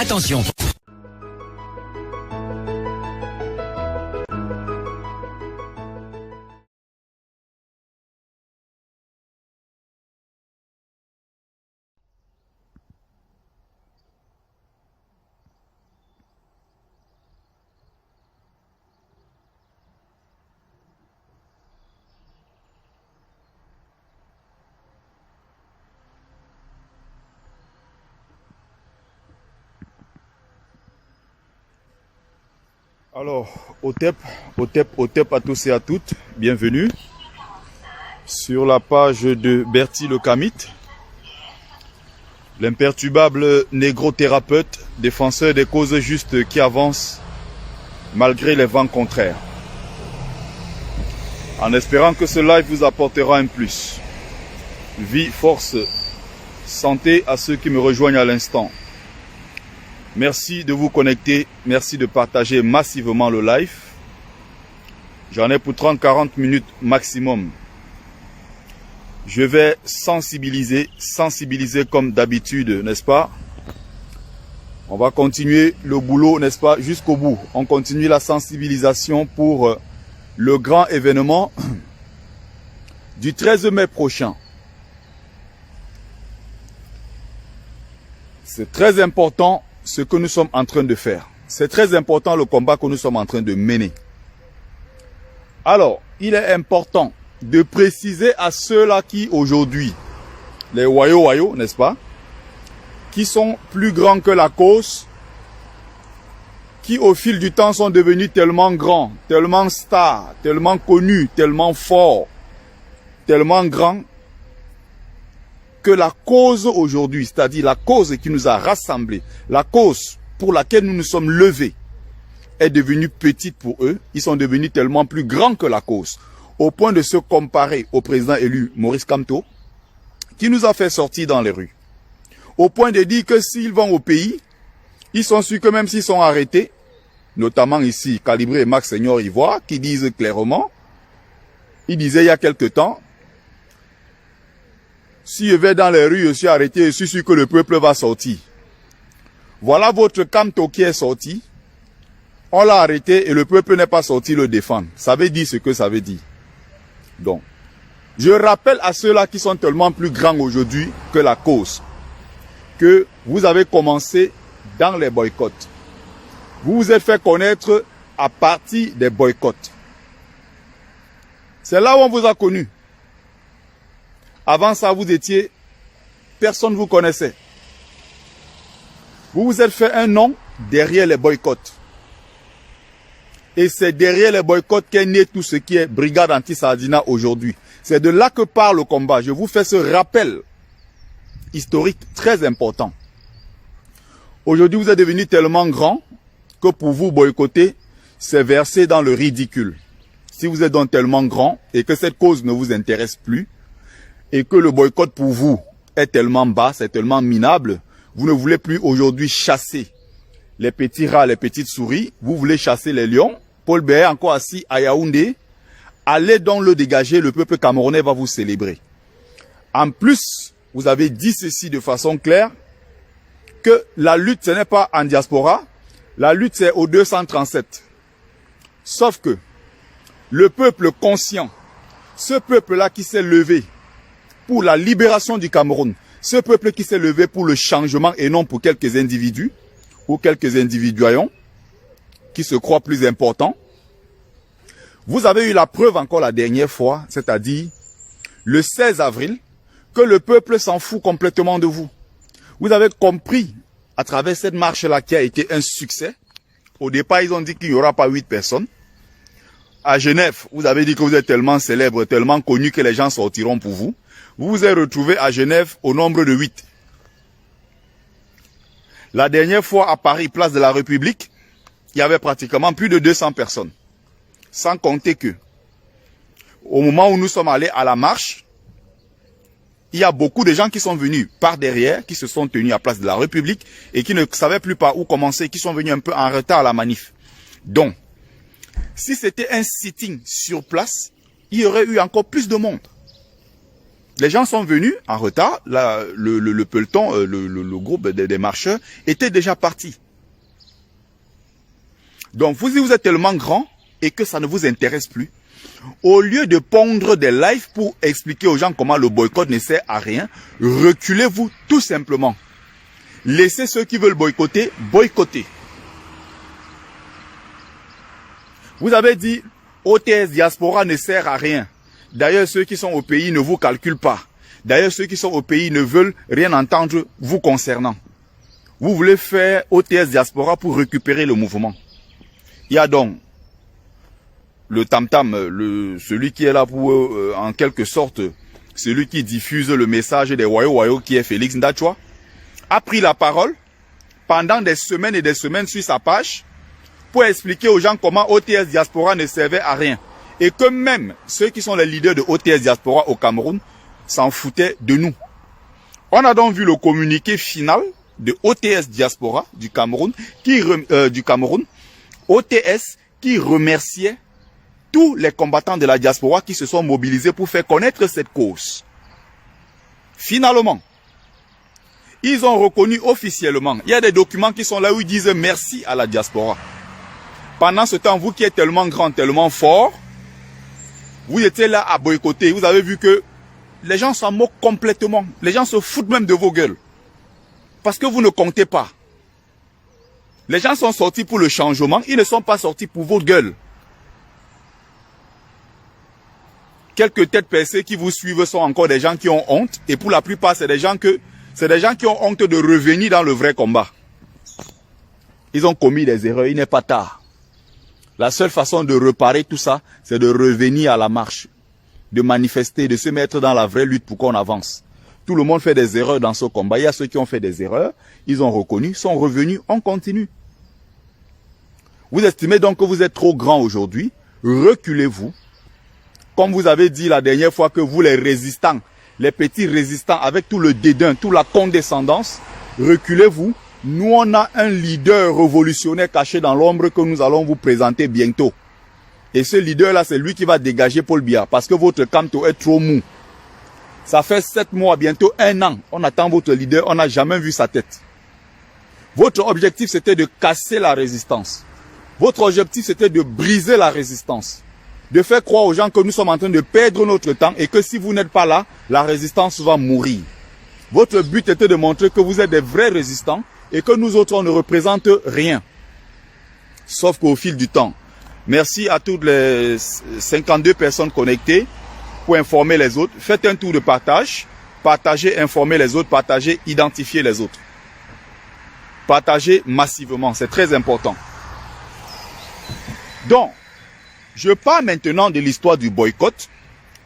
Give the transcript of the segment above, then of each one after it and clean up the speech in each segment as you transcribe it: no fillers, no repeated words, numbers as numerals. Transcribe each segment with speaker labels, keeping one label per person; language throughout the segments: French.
Speaker 1: Attention.
Speaker 2: Alors, Otep à tous et à toutes, bienvenue sur la page de Bertie le Kamite, l'imperturbable négro-thérapeute, défenseur des causes justes qui avance malgré les vents contraires. En espérant que ce live vous apportera un plus. Vie, force, santé à ceux qui me rejoignent à l'instant. Merci de vous connecter, merci de partager massivement le live. J'en ai pour 30-40 minutes maximum. Je vais sensibiliser comme d'habitude, n'est-ce pas? On va continuer le boulot, n'est-ce pas, jusqu'au bout. On continue la sensibilisation pour le grand événement du 13 mai prochain. C'est très important ce que nous sommes en train de faire. C'est très important le combat que nous sommes en train de mener. Alors, il est important de préciser à ceux-là qui aujourd'hui, les wayo, n'est-ce pas, qui sont plus grands que la cause, qui au fil du temps sont devenus tellement grands, tellement stars, tellement connus, tellement forts, tellement grands, que la cause aujourd'hui, c'est-à-dire la cause qui nous a rassemblés, la cause pour laquelle nous nous sommes levés, est devenue petite pour eux. Ils sont devenus tellement plus grands que la cause, au point de se comparer au président élu Maurice Kamto, qui nous a fait sortir dans les rues. Au point de dire que s'ils vont au pays, ils sont sûrs que même s'ils sont arrêtés, notamment ici, Calibré et Max Seigneur Ivoire, qui disent clairement, ils disaient il y a quelque temps, si je vais dans les rues, je suis arrêté, je suis sûr que le peuple va sortir. Voilà votre Kamto qui est sorti. On l'a arrêté et le peuple n'est pas sorti le défendre. Ça veut dire ce que ça veut dire. Donc, je rappelle à ceux-là qui sont tellement plus grands aujourd'hui que la cause, que vous avez commencé dans les boycotts. Vous vous êtes fait connaître à partir des boycotts. C'est là où on vous a connu. Avant ça, vous étiez, personne ne vous connaissait. Vous vous êtes fait un nom derrière les boycotts. Et c'est derrière les boycotts qu'est né tout ce qui est brigade anti-Sardina aujourd'hui. C'est de là que part le combat. Je vous fais ce rappel historique très important. Aujourd'hui, vous êtes devenu tellement grand que pour vous boycotter, c'est verser dans le ridicule. Si vous êtes donc tellement grand et que cette cause ne vous intéresse plus, et que le boycott pour vous est tellement bas, c'est tellement minable, vous ne voulez plus aujourd'hui chasser les petits rats, les petites souris, vous voulez chasser les lions. Paul Biya encore assis à Yaoundé, allez donc le dégager, le peuple camerounais va vous célébrer. En plus, vous avez dit ceci de façon claire, que la lutte ce n'est pas en diaspora, la lutte c'est au 237. Sauf que le peuple conscient, ce peuple-là qui s'est levé pour la libération du Cameroun, ce peuple qui s'est levé pour le changement et non pour quelques individus ou quelques individuaillons qui se croient plus importants. Vous avez eu la preuve encore la dernière fois, c'est-à-dire le 16 avril, que le peuple s'en fout complètement de vous. Vous avez compris à travers cette marche-là qui a été un succès. Au départ, ils ont dit qu'il n'y aura pas 8 personnes. À Genève, vous avez dit que vous êtes tellement célèbre, tellement connu que les gens sortiront pour vous. Vous vous êtes retrouvé à Genève au nombre de 8. La dernière fois à Paris, place de la République, il y avait pratiquement plus de 200 personnes. Sans compter que, au moment où nous sommes allés à la marche, il y a beaucoup de gens qui sont venus par derrière, qui se sont tenus à place de la République et qui ne savaient plus par où commencer, qui sont venus un peu en retard à la manif. Donc, si c'était un sitting sur place, il y aurait eu encore plus de monde. Les gens sont venus en retard. Là, le peloton, le groupe des marcheurs était déjà parti. Donc, vous êtes tellement grand et que ça ne vous intéresse plus. Au lieu de pondre des lives pour expliquer aux gens comment le boycott ne sert à rien, reculez-vous tout simplement. Laissez ceux qui veulent boycotter, boycotter. Vous avez dit, OTS Diaspora ne sert à rien. D'ailleurs, ceux qui sont au pays ne vous calculent pas. D'ailleurs, ceux qui sont au pays ne veulent rien entendre vous concernant. Vous voulez faire OTS Diaspora pour récupérer le mouvement. Il y a donc le tam-tam, celui qui est là pour, en quelque sorte, celui qui diffuse le message des Wayo qui est Félix Ndachwa, a pris la parole pendant des semaines et des semaines sur sa page pour expliquer aux gens comment OTS Diaspora ne servait à rien. Et que même ceux qui sont les leaders de OTS Diaspora au Cameroun s'en foutaient de nous. On a donc vu le communiqué final de OTS Diaspora du Cameroun, OTS qui remerciait tous les combattants de la diaspora qui se sont mobilisés pour faire connaître cette cause. Finalement, ils ont reconnu officiellement, il y a des documents qui sont là où ils disent merci à la diaspora. Pendant ce temps, vous qui êtes tellement grand, tellement fort, vous étiez là à boycotter. Vous avez vu que les gens s'en moquent complètement. Les gens se foutent même de vos gueules. Parce que vous ne comptez pas. Les gens sont sortis pour le changement. Ils ne sont pas sortis pour vos gueules. Quelques têtes percées qui vous suivent sont encore des gens qui ont honte. Et pour la plupart, c'est des gens qui ont honte de revenir dans le vrai combat. Ils ont commis des erreurs. Il n'est pas tard. La seule façon de réparer tout ça, c'est de revenir à la marche, de manifester, de se mettre dans la vraie lutte pour qu'on avance. Tout le monde fait des erreurs dans ce combat. Il y a ceux qui ont fait des erreurs, ils ont reconnu, sont revenus, on continue. Vous estimez donc que vous êtes trop grand aujourd'hui, reculez-vous. Comme vous avez dit la dernière fois que vous les résistants, les petits résistants avec tout le dédain, toute la condescendance, reculez-vous. Nous, on a un leader révolutionnaire caché dans l'ombre que nous allons vous présenter bientôt. Et ce leader-là, c'est lui qui va dégager Paul Biya. Parce que votre Kamto est trop mou. Ça fait 7 mois, bientôt 1 an. On attend votre leader, on n'a jamais vu sa tête. Votre objectif, c'était de casser la résistance. Votre objectif, c'était de briser la résistance. De faire croire aux gens que nous sommes en train de perdre notre temps et que si vous n'êtes pas là, la résistance va mourir. Votre but était de montrer que vous êtes des vrais résistants et que nous autres, on ne représente rien. Sauf qu'au fil du temps, merci à toutes les 52 personnes connectées pour informer les autres. Faites un tour de partage. Partagez, informez les autres. Partagez, identifiez les autres. Partagez massivement, c'est très important. Donc, je parle maintenant de l'histoire du boycott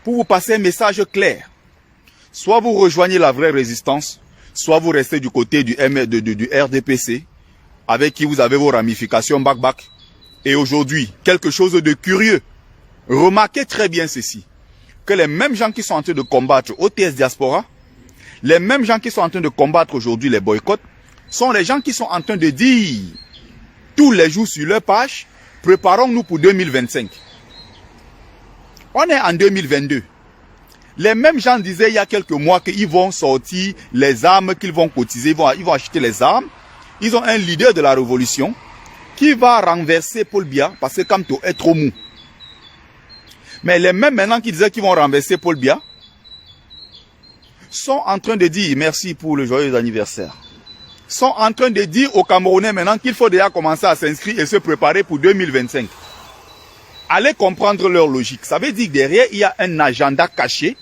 Speaker 2: pour vous passer un message clair. Soit vous rejoignez la vraie résistance, soit vous restez du côté du RDPC, avec qui vous avez vos ramifications back-back. Et aujourd'hui, quelque chose de curieux. Remarquez très bien ceci, que les mêmes gens qui sont en train de combattre OTS Diaspora, les mêmes gens qui sont en train de combattre aujourd'hui les boycotts, sont les gens qui sont en train de dire, tous les jours sur leur page, préparons-nous pour 2025. On est en 2022. Les mêmes gens disaient il y a quelques mois qu'ils vont sortir les armes, qu'ils vont cotiser, ils vont acheter les armes. Ils ont un leader de la révolution qui va renverser Paul Biya parce que Kamto est trop mou. Mais les mêmes maintenant qui disaient qu'ils vont renverser Paul Biya sont en train de dire merci pour le joyeux anniversaire. Sont en train de dire aux Camerounais maintenant qu'il faut déjà commencer à s'inscrire et se préparer pour 2025. Allez comprendre leur logique. Ça veut dire que derrière, il y a un agenda caché.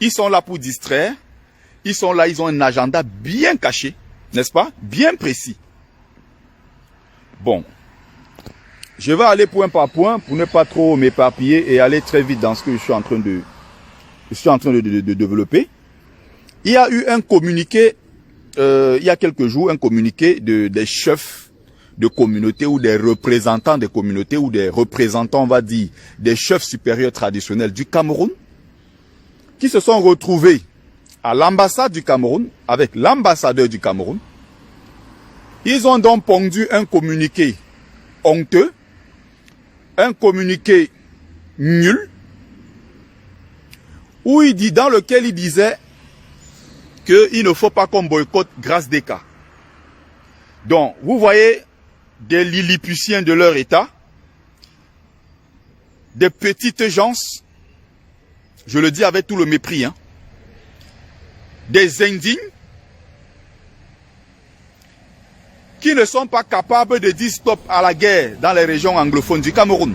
Speaker 2: Ils sont là pour distraire. Ils sont là, ils ont un agenda bien caché, n'est-ce pas? Bien précis. Bon. Je vais aller point par point pour ne pas trop m'éparpiller et aller très vite dans ce que je suis en train de développer. Il y a eu un communiqué, il y a quelques jours, un communiqué des chefs de communautés ou des représentants des communautés ou des représentants, on va dire, des chefs supérieurs traditionnels du Cameroun qui se sont retrouvés à l'ambassade du Cameroun avec l'ambassadeur du Cameroun. Ils ont donc pondu un communiqué honteux, un communiqué nul, où il dit, dans lequel il disait qu'il ne faut pas qu'on boycotte Grâce des cas. Donc, vous voyez des Lilliputiens de leur état, des petites gens, je le dis avec tout le mépris, hein, des indignes, qui ne sont pas capables de dire stop à la guerre dans les régions anglophones du Cameroun,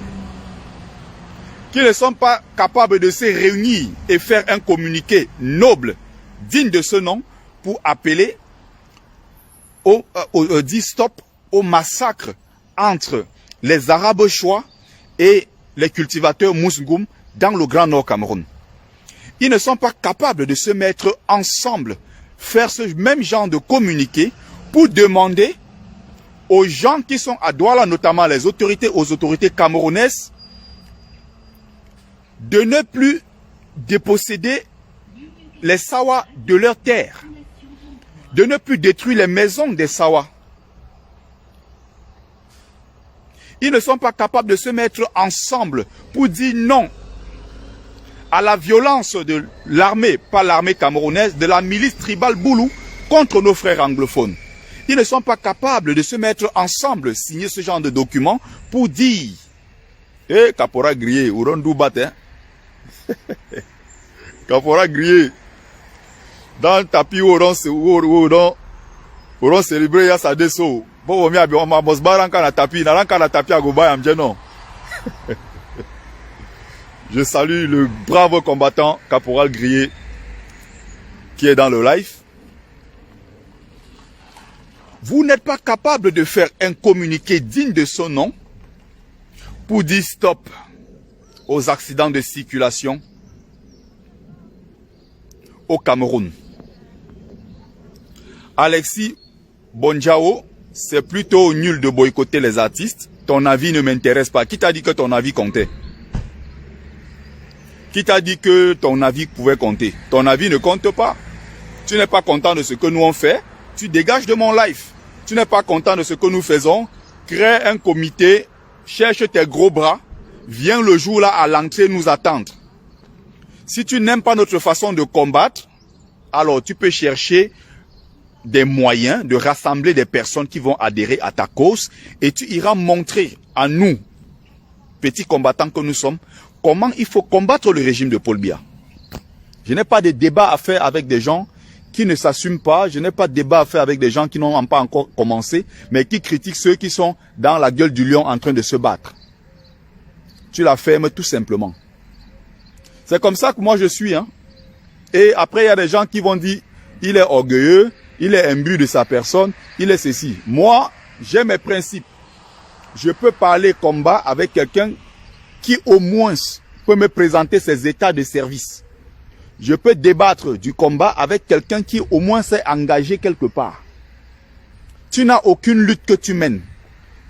Speaker 2: qui ne sont pas capables de se réunir et faire un communiqué noble, digne de ce nom, pour appeler dire stop au massacre entre les Arabes Chouas et les cultivateurs Mousgoum dans le Grand Nord Cameroun. Ils ne sont pas capables de se mettre ensemble, faire ce même genre de communiqué pour demander aux gens qui sont à Douala, notamment aux autorités camerounaises, de ne plus déposséder les Sawa de leurs terres, de ne plus détruire les maisons des Sawa. Ils ne sont pas capables de se mettre ensemble pour dire non à la violence de l'armée, pas l'armée camerounaise, de la milice tribale Boulou contre nos frères anglophones. Ils ne sont pas capables de se mettre ensemble, signer ce genre de documents pour dire « Eh, Kapora grillé, ou rondou batin. Kapora grillé. Dans le tapis où on célébrer, il y a sa déso. Bon, on m'a bossé dans le tapis, dans le tapis à Goba, non. Je salue le brave combattant Caporal Grillé qui est dans le live. Vous n'êtes pas capable de faire un communiqué digne de son nom pour dire stop aux accidents de circulation au Cameroun. Alexis Bonjao, c'est plutôt nul de boycotter les artistes. Ton avis ne m'intéresse pas. Qui t'a dit que ton avis comptait? Qui t'a dit que ton avis pouvait compter? Ton avis ne compte pas. Tu n'es pas content de ce que nous on fait, tu dégages de mon live. Tu n'es pas content de ce que nous faisons, crée un comité, cherche tes gros bras, viens le jour là à l'entrée nous attendre. Si tu n'aimes pas notre façon de combattre, alors tu peux chercher des moyens de rassembler des personnes qui vont adhérer à ta cause et tu iras montrer à nous, petits combattants que nous sommes, comment il faut combattre le régime de Paul Biya. Je n'ai pas de débat à faire avec des gens qui ne s'assument pas, je n'ai pas de débat à faire avec des gens qui n'ont pas encore commencé, mais qui critiquent ceux qui sont dans la gueule du lion en train de se battre. Tu la fermes tout simplement. C'est comme ça que moi je suis. Hein. Et après, il y a des gens qui vont dire, il est orgueilleux, il est imbu de sa personne, il est ceci. Moi, j'ai mes principes. Je peux parler combat avec quelqu'un qui au moins peut me présenter ses états de service. Je peux débattre du combat avec quelqu'un qui au moins s'est engagé quelque part. Tu n'as aucune lutte que tu mènes.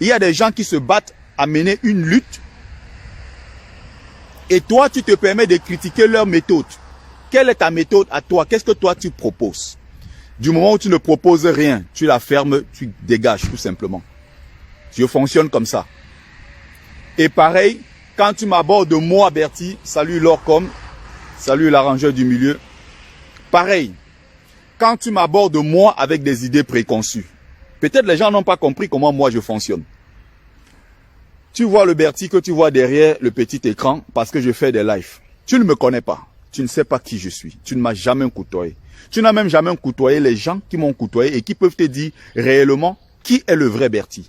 Speaker 2: Il y a des gens qui se battent à mener une lutte et toi tu te permets de critiquer leur méthode. Quelle est ta méthode à toi? Qu'est-ce que toi tu proposes? Du moment où tu ne proposes rien, tu la fermes, tu dégages tout simplement. Je fonctionne comme ça. Et pareil, quand tu m'abordes moi Bertie, salut Lorcom, salut l'arrangeur du milieu. Pareil, quand tu m'abordes moi avec des idées préconçues, peut-être les gens n'ont pas compris comment moi je fonctionne. Tu vois le Bertie que tu vois derrière le petit écran parce que je fais des lives. Tu ne me connais pas. Tu ne sais pas qui je suis. Tu ne m'as jamais côtoyé. Tu n'as même jamais côtoyé les gens qui m'ont côtoyé et qui peuvent te dire réellement qui est le vrai Bertie.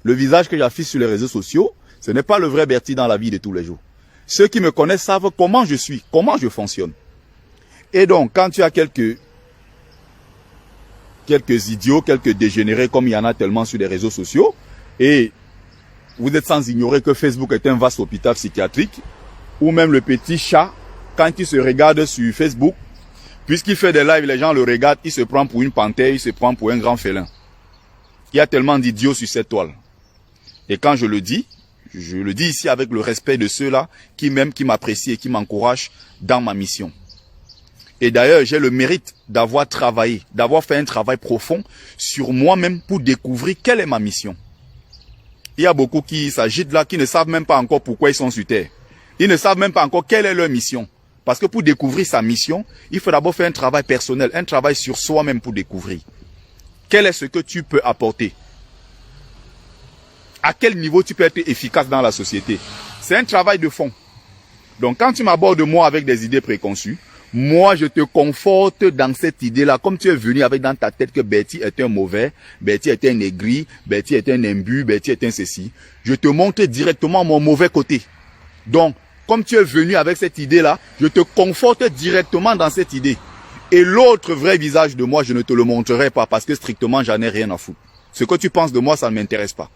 Speaker 2: Le visage que j'affiche sur les réseaux sociaux, ce n'est pas le vrai Bertie dans la vie de tous les jours. Ceux qui me connaissent savent comment je suis, comment je fonctionne. Et donc, quand tu as quelques idiots, quelques dégénérés, comme il y en a tellement sur les réseaux sociaux, et vous êtes sans ignorer que Facebook est un vaste hôpital psychiatrique, ou même le petit chat, quand il se regarde sur Facebook, puisqu'il fait des lives, les gens le regardent, il se prend pour une panthère, il se prend pour un grand félin. Il y a tellement d'idiots sur cette toile. Et quand je le dis ici avec le respect de ceux-là qui m'aiment, qui m'apprécient et qui m'encouragent dans ma mission. Et d'ailleurs, j'ai le mérite d'avoir travaillé, d'avoir fait un travail profond sur moi-même pour découvrir quelle est ma mission. Il y a beaucoup qui s'agitent là, qui ne savent même pas encore pourquoi ils sont sur terre. Ils ne savent même pas encore quelle est leur mission. Parce que pour découvrir sa mission, il faut d'abord faire un travail personnel, un travail sur soi-même pour découvrir. Quel est ce que tu peux apporter? À quel niveau tu peux être efficace dans la société? C'est un travail de fond. Donc quand tu m'abordes moi avec des idées préconçues, moi je te conforte dans cette idée-là, comme tu es venu avec dans ta tête que Betty est un mauvais, Betty est un aigri, Betty est un imbu, Betty est un ceci. Je te montre directement mon mauvais côté. Donc, comme tu es venu avec cette idée-là, je te conforte directement dans cette idée. Et l'autre vrai visage de moi, je ne te le montrerai pas parce que strictement, j'en ai rien à foutre. Ce que tu penses de moi, ça ne m'intéresse pas.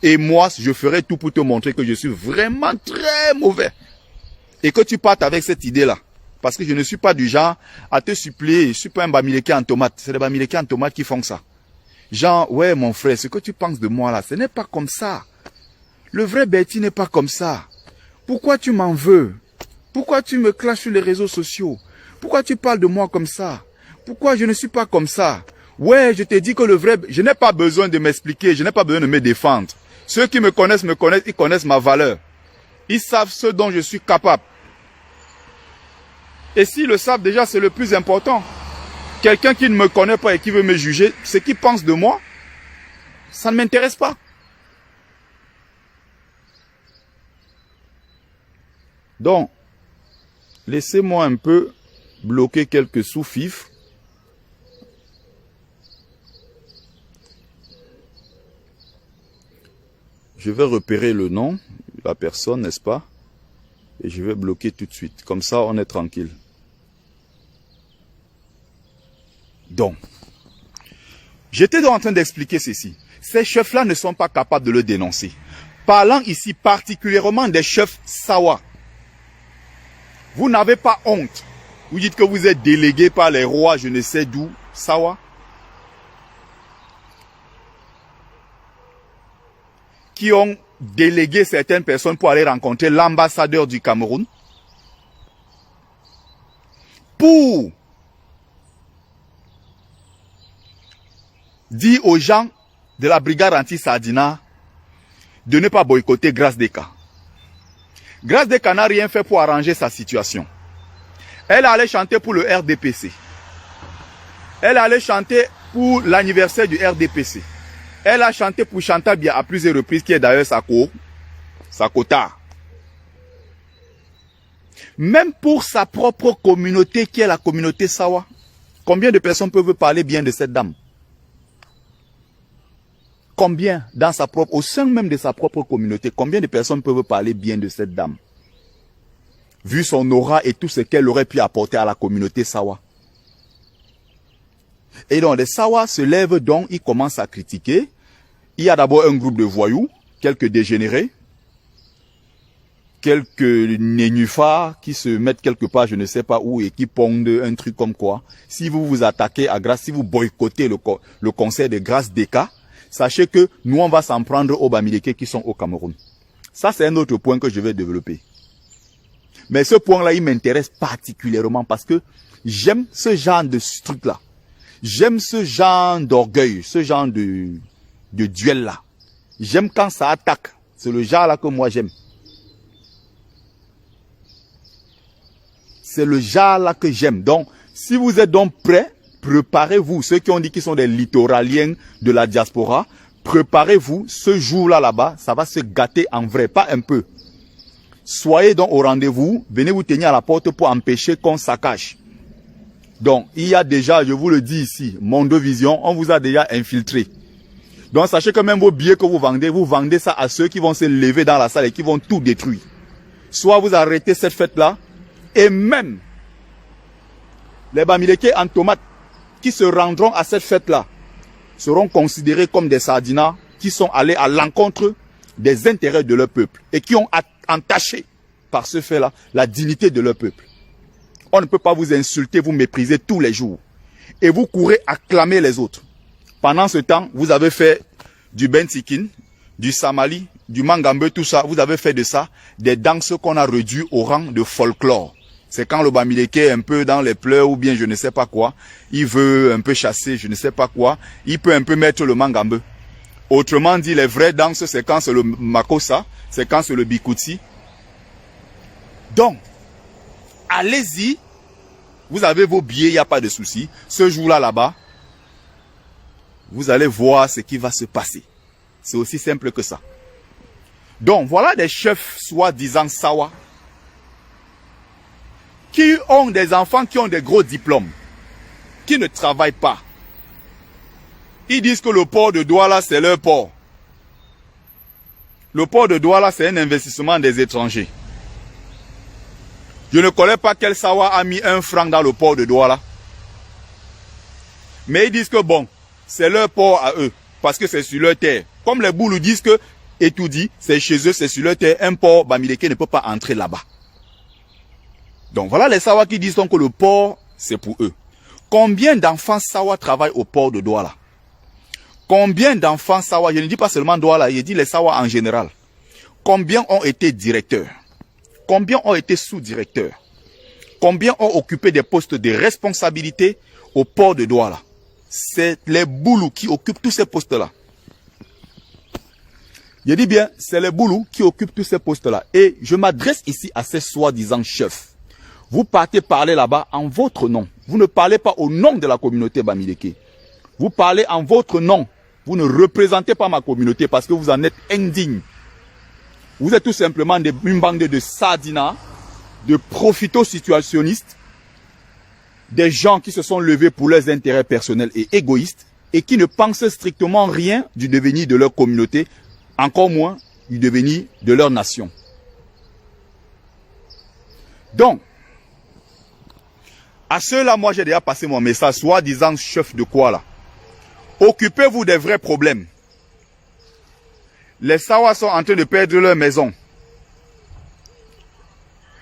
Speaker 2: Et moi, je ferai tout pour te montrer que je suis vraiment très mauvais. Et que tu partes avec cette idée-là. Parce que je ne suis pas du genre à te supplier, je ne suis pas un bamileke en tomate. C'est les bamileke en tomate qui font ça. Genre, ouais mon frère, ce que tu penses de moi là, ce n'est pas comme ça. Le vrai Betty n'est pas comme ça. Pourquoi tu m'en veux? Pourquoi tu me clashes sur les réseaux sociaux? Pourquoi tu parles de moi comme ça? Pourquoi je ne suis pas comme ça? Ouais, je t'ai dit que le vrai... Je n'ai pas besoin de m'expliquer, je n'ai pas besoin de me défendre. Ceux qui me connaissent, ils connaissent ma valeur. Ils savent ce dont je suis capable. Et s'ils le savent déjà, c'est le plus important. Quelqu'un qui ne me connaît pas et qui veut me juger, ce qu'il pense de moi, ça ne m'intéresse pas. Donc, laissez-moi un peu bloquer quelques sous-fifres. Je vais repérer le nom de la personne, n'est-ce pas? Et je vais bloquer tout de suite. Comme ça, on est tranquille. Donc, j'étais donc en train d'expliquer ceci. Ces chefs-là ne sont pas capables de le dénoncer. Parlant ici particulièrement des chefs Sawa. Vous n'avez pas honte. Vous dites que vous êtes délégué par les rois, je ne sais d'où, Sawa. Qui ont délégué certaines personnes pour aller rencontrer l'ambassadeur du Cameroun. Pour dire aux gens de la brigade anti-Sardina de ne pas boycotter Grace Deka. Grace Deka n'a rien fait pour arranger sa situation. Elle allait chanter pour le RDPC. Elle allait chanter pour l'anniversaire du RDPC. Elle a chanté pour Chantabia à plusieurs reprises, qui est d'ailleurs sa quota. Même pour sa propre communauté, qui est la communauté Sawa. Combien de personnes peuvent parler bien de cette dame? Combien, au sein même de sa propre communauté, combien de personnes peuvent parler bien de cette dame? Vu son aura et tout ce qu'elle aurait pu apporter à la communauté Sawa. Et donc les Sawa se lèvent donc, ils commencent à critiquer. Il y a d'abord un groupe de voyous, quelques dégénérés, quelques nénuphars qui se mettent quelque part, je ne sais pas où, et qui pondent un truc comme quoi. Si vous vous attaquez à Grace, si vous boycottez le concert de Grace Deka, sachez que nous on va s'en prendre aux Bamileke qui sont au Cameroun. Ça c'est un autre point que je vais développer. Mais ce point-là, il m'intéresse particulièrement parce que j'aime ce genre de truc-là. J'aime ce genre d'orgueil, ce genre de duel-là. J'aime quand ça attaque. C'est le genre-là que moi j'aime. C'est le genre-là que j'aime. Donc, si vous êtes donc prêts, préparez-vous. Ceux qui ont dit qu'ils sont des littoraliens de la diaspora, préparez-vous. Ce jour-là, là-bas, ça va se gâter en vrai, pas un peu. Soyez donc au rendez-vous. Venez vous tenir à la porte pour empêcher qu'on saccage. Donc, il y a déjà, je vous le dis ici, Mondo Vision, on vous a déjà infiltré. Donc, sachez que même vos billets que vous vendez ça à ceux qui vont se lever dans la salle et qui vont tout détruire. Soit vous arrêtez cette fête-là, et même les Bamileke en tomate qui se rendront à cette fête-là seront considérés comme des sardinas qui sont allés à l'encontre des intérêts de leur peuple et qui ont entaché par ce fait-là la dignité de leur peuple. On ne peut pas vous insulter, vous mépriser tous les jours. Et vous courez acclamer les autres. Pendant ce temps, vous avez fait du Bensikin, du Samali, du Mangambe, tout ça. Vous avez fait de ça des danses qu'on a réduit au rang de folklore. C'est quand le Bamileke est un peu dans les pleurs ou bien je ne sais pas quoi. Il veut un peu chasser, je ne sais pas quoi. Il peut un peu mettre le Mangambe. Autrement dit, les vraies danses, c'est quand c'est le Makossa, c'est quand c'est le Bikutsi. Donc, allez-y. Vous avez vos billets, il n'y a pas de souci. Ce jour-là, là-bas, vous allez voir ce qui va se passer. C'est aussi simple que ça. Donc, voilà des chefs soi-disant Sawa qui ont des enfants qui ont des gros diplômes, qui ne travaillent pas. Ils disent que le port de Douala, c'est leur port. Le port de Douala, c'est un investissement des étrangers. Je ne connais pas quel Sawa a mis 1 franc dans le port de Douala. Mais ils disent que bon, c'est leur port à eux, parce que c'est sur leur terre. Comme les Boulous disent que, et tout dit, c'est chez eux, c'est sur leur terre, un port Bamileke ne peut pas entrer là-bas. Donc voilà les Sawa qui disent donc que le port, c'est pour eux. Combien d'enfants Sawa travaillent au port de Douala? Combien d'enfants Sawa, je ne dis pas seulement Douala, je dis les Sawa en général. Combien ont été directeurs? Combien ont été sous-directeurs? Combien ont occupé des postes de responsabilité au port de Douala? C'est les Boulous qui occupent tous ces postes-là. Je dis bien, c'est les Boulous qui occupent tous ces postes-là. Et je m'adresse ici à ces soi-disant chefs. Vous partez parler là-bas en votre nom. Vous ne parlez pas au nom de la communauté Bamileke. Vous parlez en votre nom. Vous ne représentez pas ma communauté parce que vous en êtes indignes. Vous êtes tout simplement une bande de sardinats, de profito-situationnistes, des gens qui se sont levés pour leurs intérêts personnels et égoïstes et qui ne pensent strictement rien du devenir de leur communauté, encore moins du devenir de leur nation. Donc, à ceux-là, moi j'ai déjà passé mon message, soi-disant chef de quoi là? Occupez-vous des vrais problèmes. Les Sawa sont en train de perdre leur maison.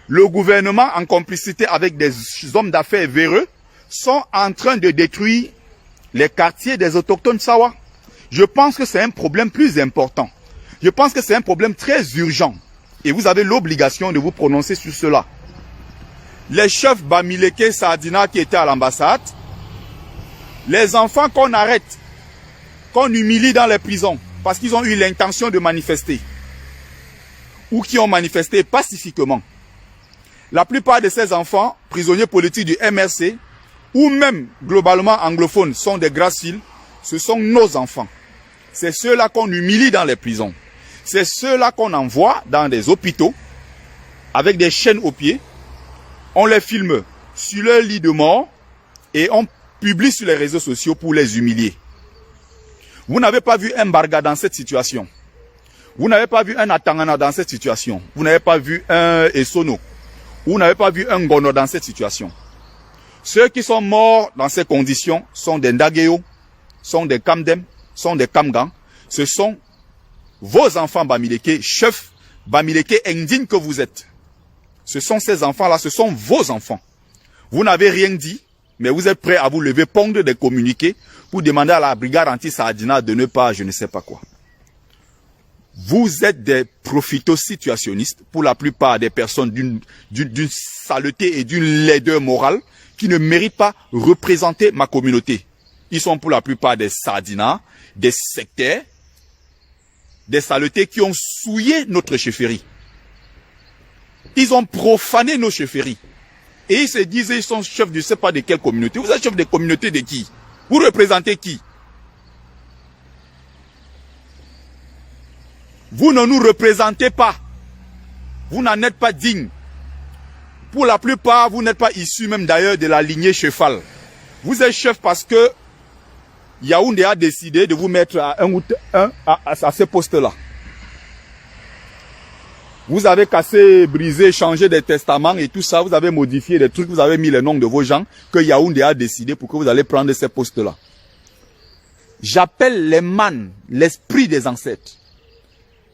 Speaker 2: Le gouvernement, en complicité avec des hommes d'affaires véreux, sont en train de détruire les quartiers des autochtones Sawa. Je pense que c'est un problème plus important. Je pense que c'est un problème très urgent. Et vous avez l'obligation de vous prononcer sur cela. Les chefs Bamileke Sardina qui étaient à l'ambassade, les enfants qu'on arrête, qu'on humilie dans les prisons, parce qu'ils ont eu l'intention de manifester, ou qui ont manifesté pacifiquement. La plupart de ces enfants, prisonniers politiques du MRC, ou même globalement anglophones, sont des graciles, ce sont nos enfants. C'est ceux-là qu'on humilie dans les prisons. C'est ceux-là qu'on envoie dans des hôpitaux, avec des chaînes aux pieds. On les filme sur leur lit de mort, et on publie sur les réseaux sociaux pour les humilier. Vous n'avez pas vu un Barga dans cette situation. Vous n'avez pas vu un Atangana dans cette situation. Vous n'avez pas vu un Essono. Vous n'avez pas vu un Gono dans cette situation. Ceux qui sont morts dans ces conditions sont des Ndageo, sont des Kamdem, sont des Kamgan. Ce sont vos enfants Bamileke, chefs Bamileke indignes que vous êtes. Ce sont ces enfants-là, ce sont vos enfants. Vous n'avez rien dit, mais vous êtes prêts à vous lever, pondre des communiqués pour demander à la brigade anti-Sardina de ne pas, je ne sais pas quoi. Vous êtes des profito-situationnistes, pour la plupart des personnes d'une saleté et d'une laideur morale qui ne méritent pas représenter ma communauté. Ils sont pour la plupart des Sardinas, des sectaires, des saletés qui ont souillé notre chefferie. Ils ont profané nos chefferies. Et ils se disent, ils sont chefs de je ne sais pas de quelle communauté. Vous êtes chef de communauté de qui? Vous représentez qui? Vous ne nous représentez pas. Vous n'en êtes pas dignes. Pour la plupart, vous n'êtes pas issus même d'ailleurs de la lignée Chefal. Vous êtes chef parce que Yaoundé a décidé de vous mettre à ce poste-là. Vous avez cassé, brisé, changé des testaments et tout ça. Vous avez modifié des trucs. Vous avez mis les noms de vos gens que Yaoundé a décidé pour que vous allez prendre ces postes-là. J'appelle les man, l'esprit des ancêtres,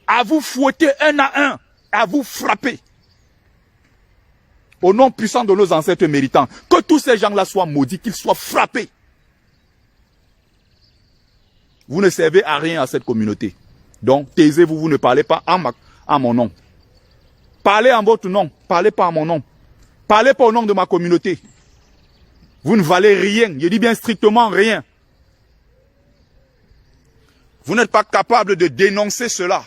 Speaker 2: à vous fouetter un à un, à vous frapper. Au nom puissant de nos ancêtres méritants, que tous ces gens-là soient maudits, qu'ils soient frappés. Vous ne servez à rien à cette communauté. Donc, taisez-vous, vous ne parlez pas à mon nom. Parlez en votre nom, parlez pas en mon nom. Parlez pas au nom de ma communauté. Vous ne valez rien, je dis bien strictement rien. Vous n'êtes pas capable de dénoncer cela.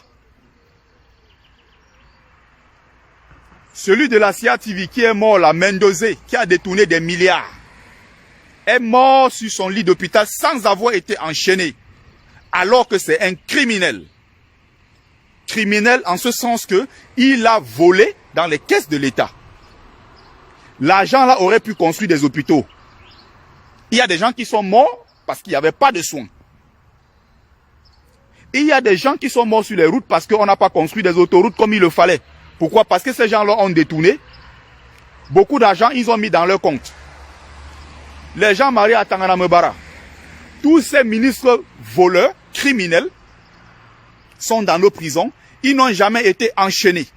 Speaker 2: Celui de la CIA TV qui est mort, la Mendoza, qui a détourné des milliards, est mort sur son lit d'hôpital sans avoir été enchaîné, alors que c'est un criminel. Criminel en ce sens que il a volé dans les caisses de l'État. L'argent là aurait pu construire des hôpitaux. Il y a des gens qui sont morts parce qu'il n'y avait pas de soins. Et il y a des gens qui sont morts sur les routes parce qu'on n'a pas construit des autoroutes comme il le fallait. Pourquoi? Parce que ces gens-là ont détourné beaucoup d'argent, ils ont mis dans leur compte. Les gens mariés à Tangana Mebara, tous ces ministres voleurs, criminels, sont dans nos prisons. Ils n'ont jamais été enchaînés.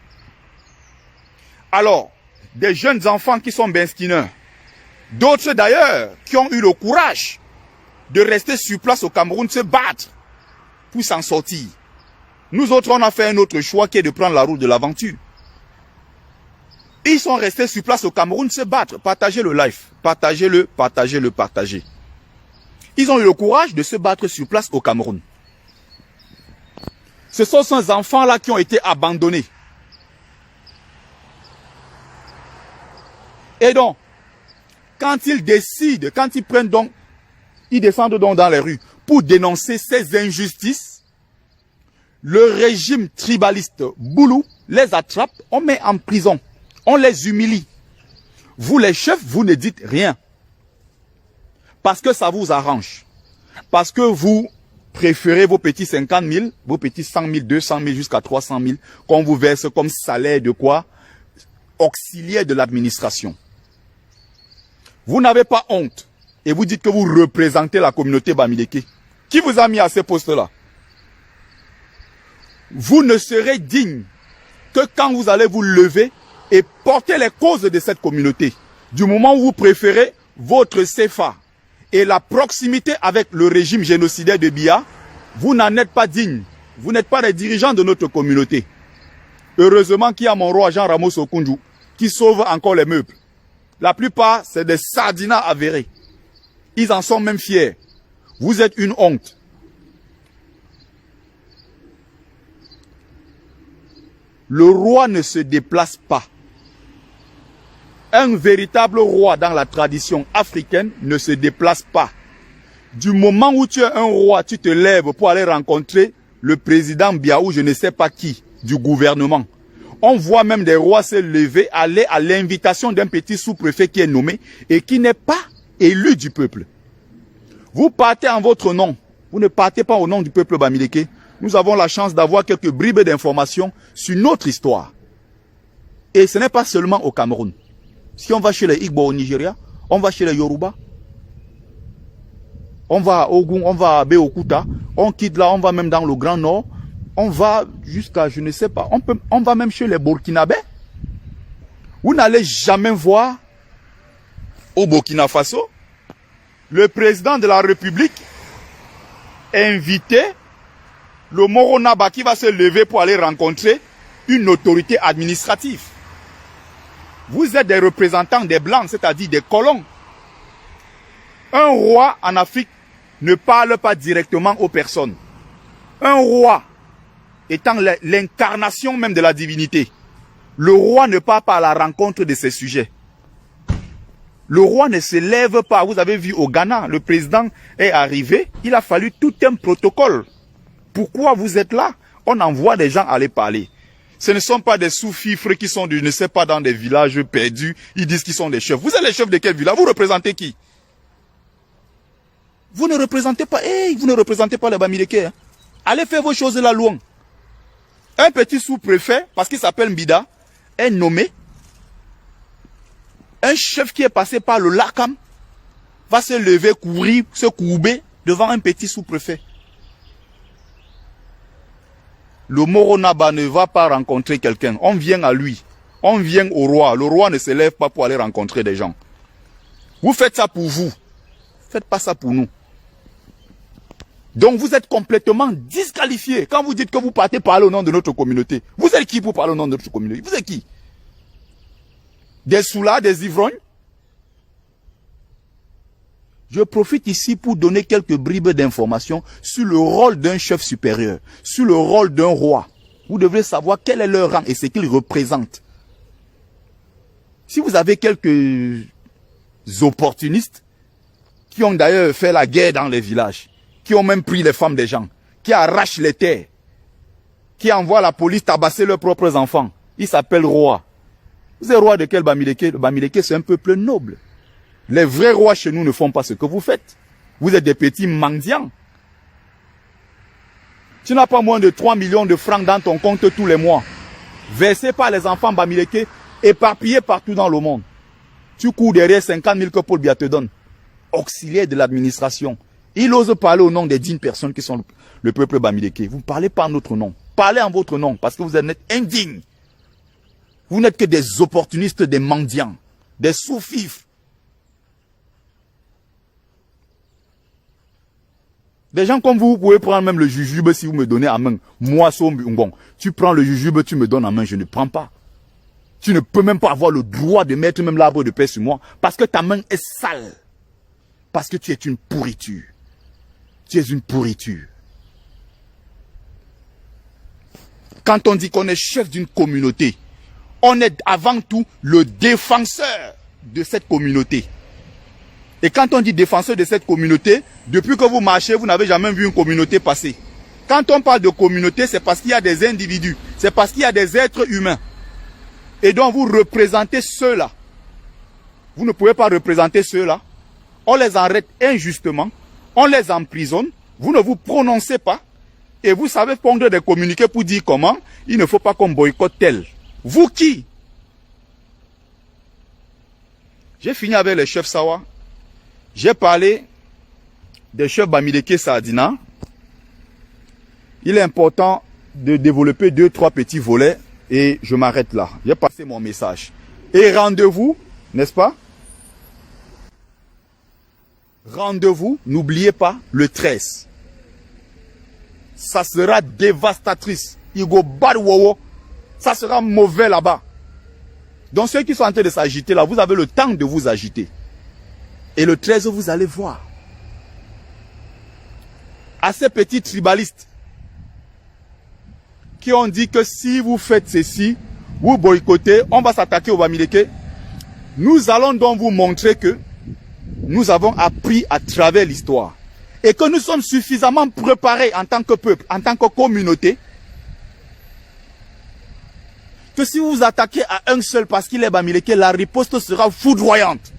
Speaker 2: Alors, des jeunes enfants qui sont benskineurs, d'autres d'ailleurs qui ont eu le courage de rester sur place au Cameroun, se battre pour s'en sortir. Nous autres, on a fait un autre choix qui est de prendre la route de l'aventure. Ils sont restés sur place au Cameroun, se battre. Partagez le live. Partagez-le, partagez-le, partagez. Ils ont eu le courage de se battre sur place au Cameroun. Ce sont ces enfants-là qui ont été abandonnés. Et donc, quand ils décident, quand ils prennent donc, ils descendent donc dans les rues pour dénoncer ces injustices, le régime tribaliste Boulou les attrape, on met en prison, on les humilie. Vous les chefs, vous ne dites rien. Parce que ça vous arrange. Parce que vous préférez vos petits 50 000, vos petits 100 000, 200 000 jusqu'à 300 000 qu'on vous verse comme salaire de quoi? Auxiliaire de l'administration. Vous n'avez pas honte et vous dites que vous représentez la communauté Bamileke. Qui vous a mis à ces postes-là? Vous ne serez digne que quand vous allez vous lever et porter les causes de cette communauté. Du moment où vous préférez votre CFA et la proximité avec le régime génocidaire de Biya, vous n'en êtes pas digne. Vous n'êtes pas les dirigeants de notre communauté. Heureusement qu'il y a mon roi Jean Ramos Okunju qui sauve encore les meubles. La plupart, c'est des sardinats avérés. Ils en sont même fiers. Vous êtes une honte. Le roi ne se déplace pas. Un véritable roi dans la tradition africaine ne se déplace pas. Du moment où tu es un roi, tu te lèves pour aller rencontrer le président Biya ou je ne sais pas qui du gouvernement. On voit même des rois se lever, aller à l'invitation d'un petit sous-préfet qui est nommé et qui n'est pas élu du peuple. Vous partez en votre nom. Vous ne partez pas au nom du peuple Bamileke. Nous avons la chance d'avoir quelques bribes d'informations sur notre histoire. Et ce n'est pas seulement au Cameroun. Si on va chez les Igbo au Nigeria, on va chez les Yoruba, on va à Ogun, on va à Beokuta, on quitte là, on va même dans le Grand Nord, on va jusqu'à, je ne sais pas, on va même chez les Burkinabés. Vous n'allez jamais voir au Burkina Faso le président de la République inviter le Moronaba qui va se lever pour aller rencontrer une autorité administrative. Vous êtes des représentants des Blancs, c'est-à-dire des colons. Un roi en Afrique ne parle pas directement aux personnes. Un roi étant l'incarnation même de la divinité, le roi ne part pas à la rencontre de ses sujets. Le roi ne se lève pas. Vous avez vu au Ghana, le président est arrivé, il a fallu tout un protocole. Pourquoi vous êtes là? On envoie des gens aller parler. Ce ne sont pas des sous-fifres qui sont, je ne sais pas, dans des villages perdus. Ils disent qu'ils sont des chefs. Vous êtes les chefs de quel village? Vous représentez qui? Vous ne représentez pas, vous ne représentez pas les Bamileke. Hein. Allez faire vos choses là loin. Un petit sous-préfet, parce qu'il s'appelle Mbida, est nommé. Un chef qui est passé par le Lakam va se lever, courir, se courber devant un petit sous-préfet. Le Moronaba ne va pas rencontrer quelqu'un. On vient à lui. On vient au roi. Le roi ne se lève pas pour aller rencontrer des gens. Vous faites ça pour vous. Faites pas ça pour nous. Donc vous êtes complètement disqualifié. Quand vous dites que vous partez parler au nom de notre communauté, vous êtes qui pour parler au nom de notre communauté? Vous êtes qui? Des soulards, des ivrognes? Je profite ici pour donner quelques bribes d'informations sur le rôle d'un chef supérieur, sur le rôle d'un roi. Vous devrez savoir quel est leur rang et ce qu'ils représentent. Si vous avez quelques opportunistes qui ont d'ailleurs fait la guerre dans les villages, qui ont même pris les femmes des gens, qui arrachent les terres, qui envoient la police tabasser leurs propres enfants, ils s'appellent rois. Vous êtes roi de quel Bamileke? Le Bamileke, c'est un peuple noble. Les vrais rois chez nous ne font pas ce que vous faites. Vous êtes des petits mendiants. Tu n'as pas moins de 3 millions de francs dans ton compte tous les mois, versés par les enfants Bamileke, éparpillés partout dans le monde. Tu cours derrière 50 000 que Paul Biya te donne. Auxiliaire de l'administration. Il ose parler au nom des dignes personnes qui sont le peuple Bamileke. Vous ne parlez pas en notre nom. Parlez en votre nom parce que vous êtes indignes. Vous n'êtes que des opportunistes, des mendiants, des sous-fifs. Des gens comme vous pouvez prendre même le jujube si vous me donnez en main. Moi, bon, tu prends le jujube, tu me donnes en main, je ne prends pas. Tu ne peux même pas avoir le droit de mettre même l'arbre de paix sur moi parce que ta main est sale. Parce que tu es une pourriture. Tu es une pourriture. Quand on dit qu'on est chef d'une communauté, on est avant tout le défenseur de cette communauté. Et quand on dit défenseur de cette communauté, depuis que vous marchez, vous n'avez jamais vu une communauté passer. Quand on parle de communauté, c'est parce qu'il y a des individus, c'est parce qu'il y a des êtres humains. Et donc vous représentez ceux-là. Vous ne pouvez pas représenter ceux-là. On les arrête injustement, on les emprisonne, vous ne vous prononcez pas, et vous savez pondre des communiqués pour dire comment il ne faut pas qu'on boycotte tel. Vous qui? J'ai fini avec les chefs Sawa. J'ai parlé des chefs Bamileke Sardina. Il est important de développer 2-3 petits volets et je m'arrête là. J'ai passé mon message. Et rendez-vous, n'est-ce pas? Rendez-vous, n'oubliez pas, le 13. Ça sera dévastatrice. Igo Badwowo. Ça sera mauvais là-bas. Donc ceux qui sont en train de s'agiter là, vous avez le temps de vous agiter. Et le 13, vous allez voir. À ces petits tribalistes qui ont dit que si vous faites ceci, vous boycottez, on va s'attaquer au Bamileke. Nous allons donc vous montrer que nous avons appris à travers l'histoire. Et que nous sommes suffisamment préparés en tant que peuple, en tant que communauté, que si vous vous attaquez à un seul parce qu'il est Bamileke, la riposte sera foudroyante.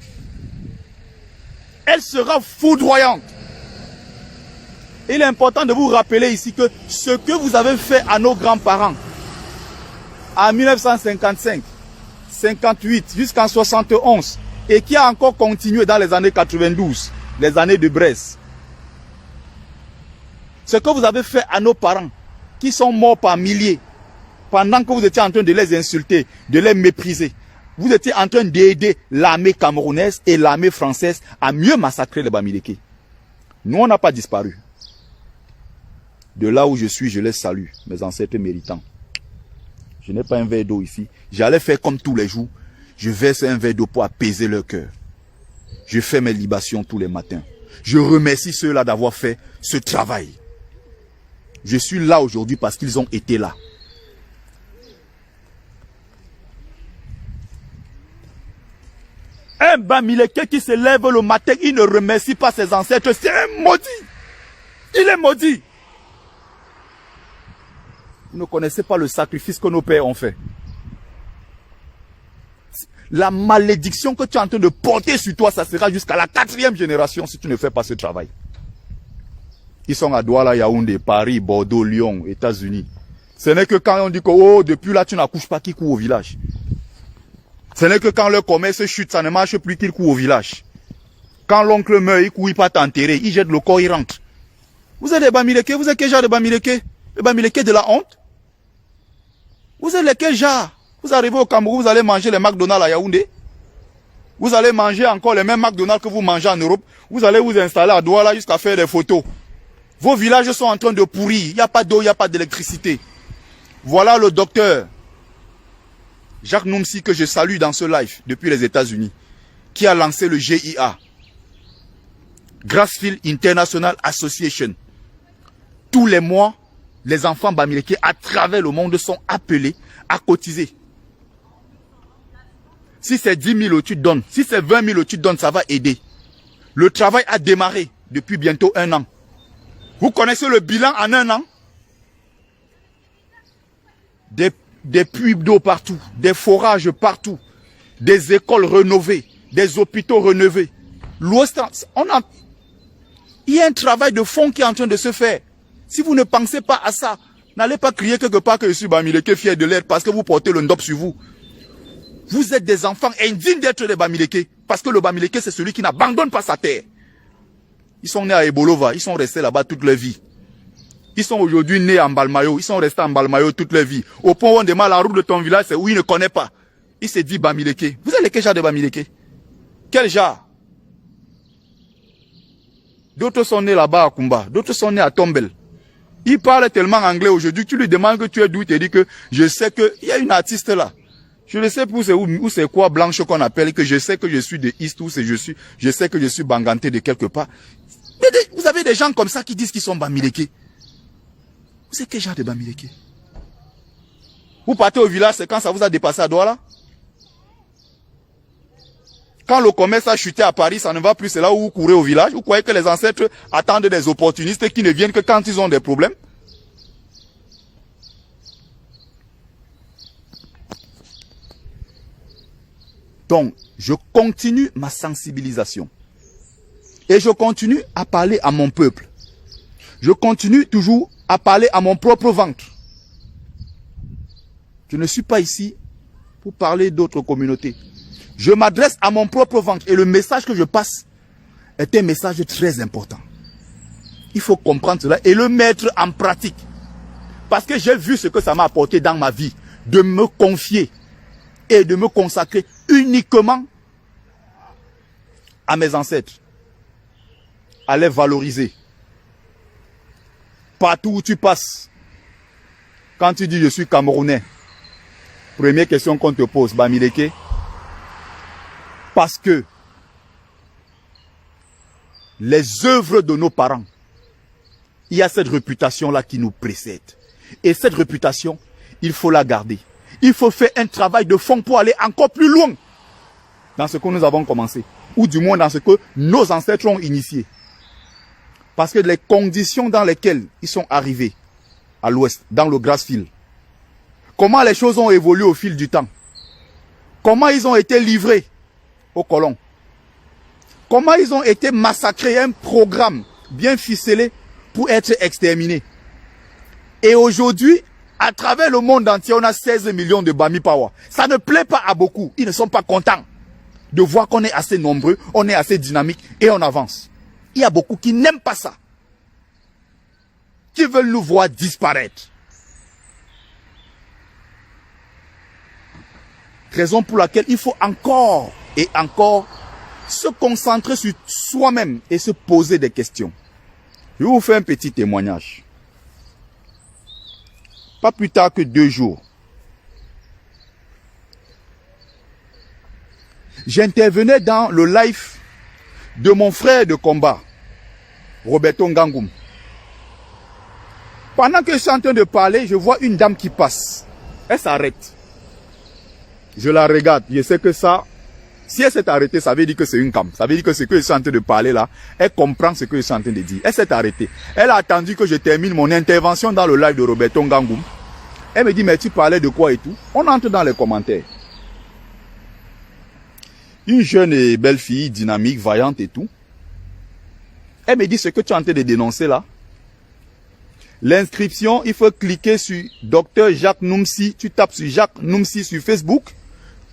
Speaker 2: Elle sera foudroyante. Il est important de vous rappeler ici que ce que vous avez fait à nos grands-parents en 1955, 58 jusqu'en 71 et qui a encore continué dans les années 92, les années de Brest. Ce que vous avez fait à nos parents qui sont morts par milliers pendant que vous étiez en train de les insulter, de les mépriser. Vous étiez en train d'aider l'armée camerounaise et l'armée française à mieux massacrer les Bamileke. Nous, on n'a pas disparu. De là où je suis, je les salue, mes ancêtres méritants. Je n'ai pas un verre d'eau ici. J'allais faire comme tous les jours. Je verse un verre d'eau pour apaiser leur cœur. Je fais mes libations tous les matins. Je remercie ceux-là d'avoir fait ce travail. Je suis là aujourd'hui parce qu'ils ont été là. Un Bamileke qui se lève le matin, il ne remercie pas ses ancêtres, c'est un maudit. Il est maudit. Vous ne connaissez pas le sacrifice que nos pères ont fait. La malédiction que tu es en train de porter sur toi, ça sera jusqu'à la 4e génération si tu ne fais pas ce travail. Ils sont à Douala, Yaoundé, Paris, Bordeaux, Lyon, États-Unis. Ce n'est que quand on dit que oh, depuis là tu n'accouches pas, qui court au village. Ce n'est que quand leur commerce chute, ça ne marche plus qu'ils courent au village. Quand l'oncle meurt, il court, il part t'enterrer, il jette le corps, il rentre. Vous êtes des Bamileke, vous êtes quel genre de Bamileke? Les Bamileke de la honte? Vous êtes lesquels genre? Vous arrivez au Cameroun, vous allez manger les McDonald's à Yaoundé. Vous allez manger encore les mêmes McDonald's que vous mangez en Europe. Vous allez vous installer à Douala jusqu'à faire des photos. Vos villages sont en train de pourrir. Il n'y a pas d'eau, il n'y a pas d'électricité. Voilà le docteur Jacques Noumsi que je salue dans ce live depuis les États-Unis, qui a lancé le GIA, Grassfield International Association. Tous les mois, les enfants Bamileke à travers le monde sont appelés à cotiser. Si c'est 10 000 tu donnes, si c'est 20 000 tu donnes, ça va aider. Le travail a démarré depuis bientôt 1 an. Vous connaissez le bilan en 1 an? Des puits d'eau partout, des forages partout, des écoles rénovées, des hôpitaux rénovés. L'Ouest, il y a un travail de fond qui est en train de se faire. Si vous ne pensez pas à ça, n'allez pas crier quelque part que je suis Bamileke fier de l'air parce que vous portez le ndop sur vous. Vous êtes des enfants indignes d'être des Bamileke. Parce que le Bamileke, c'est celui qui n'abandonne pas sa terre. Ils sont nés à Ebolova, ils sont restés là-bas toute leur vie. Ils sont aujourd'hui nés en Balmayo, ils sont restés en Balmayo toute leur vie. Au point où on démarre la route de ton village, c'est où il ne connaît pas. Il s'est dit Bamileke. Vous êtes quel genre de Bamileke? Quel genre? D'autres sont nés là-bas à Kumba, d'autres sont nés à Tombel. Il parle tellement anglais aujourd'hui, tu lui demandes que tu es d'où, il te dit que je sais qu'il y a une artiste là. Je ne sais plus où c'est quoi blanche qu'on appelle, que je sais que je suis de East, ou je sais que je suis banganté de quelque part. Mais vous avez des gens comme ça qui disent qu'ils sont Bamileke. Vous êtes quel genre de Bamileke? Vous partez au village, c'est quand ça vous a dépassé à Douala? Quand le commerce a chuté à Paris, ça ne va plus, c'est là où vous courez au village. Vous croyez que les ancêtres attendent des opportunistes qui ne viennent que quand ils ont des problèmes? Donc, je continue ma sensibilisation. Et je continue à parler à mon peuple. Je continue toujours à parler à mon propre ventre. Je ne suis pas ici pour parler d'autres communautés. Je m'adresse à mon propre ventre. Et le message que je passe est un message très important. Il faut comprendre cela et le mettre en pratique. Parce que j'ai vu ce que ça m'a apporté dans ma vie. De me confier et de me consacrer uniquement à mes ancêtres. À les valoriser. Partout où tu passes, quand tu dis je suis Camerounais, première question qu'on te pose, Bamileke, parce que les œuvres de nos parents, il y a cette réputation-là qui nous précède. Et cette réputation, il faut la garder. Il faut faire un travail de fond pour aller encore plus loin dans ce que nous avons commencé. Ou du moins dans ce que nos ancêtres ont initié. Parce que les conditions dans lesquelles ils sont arrivés à l'ouest, dans le Grassfield, comment les choses ont évolué au fil du temps, comment ils ont été livrés aux colons, comment ils ont été massacrés, un programme bien ficelé pour être exterminés. Et aujourd'hui, à travers le monde entier, on a 16 millions de Bami Pawa. Ça ne plaît pas à beaucoup. Ils ne sont pas contents de voir qu'on est assez nombreux, on est assez dynamique et on avance. Il y a beaucoup qui n'aiment pas ça. Qui veulent nous voir disparaître. Raison pour laquelle il faut encore et encore se concentrer sur soi-même et se poser des questions. Je vais vous faire un petit témoignage. Pas plus tard que 2 jours. J'intervenais dans le live de mon frère de combat, Roberto Ngangoum. Pendant que je suis en train de parler, je vois une dame qui passe. Elle s'arrête. Je la regarde. Je sais que ça, si elle s'est arrêtée, ça veut dire que c'est une cam. Ça veut dire que ce que je suis en train de parler là, elle comprend ce que je suis en train de dire. Elle s'est arrêtée. Elle a attendu que je termine mon intervention dans le live de Roberto Ngangoum. Elle me dit, mais tu parlais de quoi et tout? On entre dans les commentaires. Une jeune et belle fille, dynamique, vaillante et tout. Elle me dit, ce que tu es en train de dénoncer là, l'inscription, il faut cliquer sur Dr Jacques Noumsi. Tu tapes sur Jacques Noumsi sur Facebook.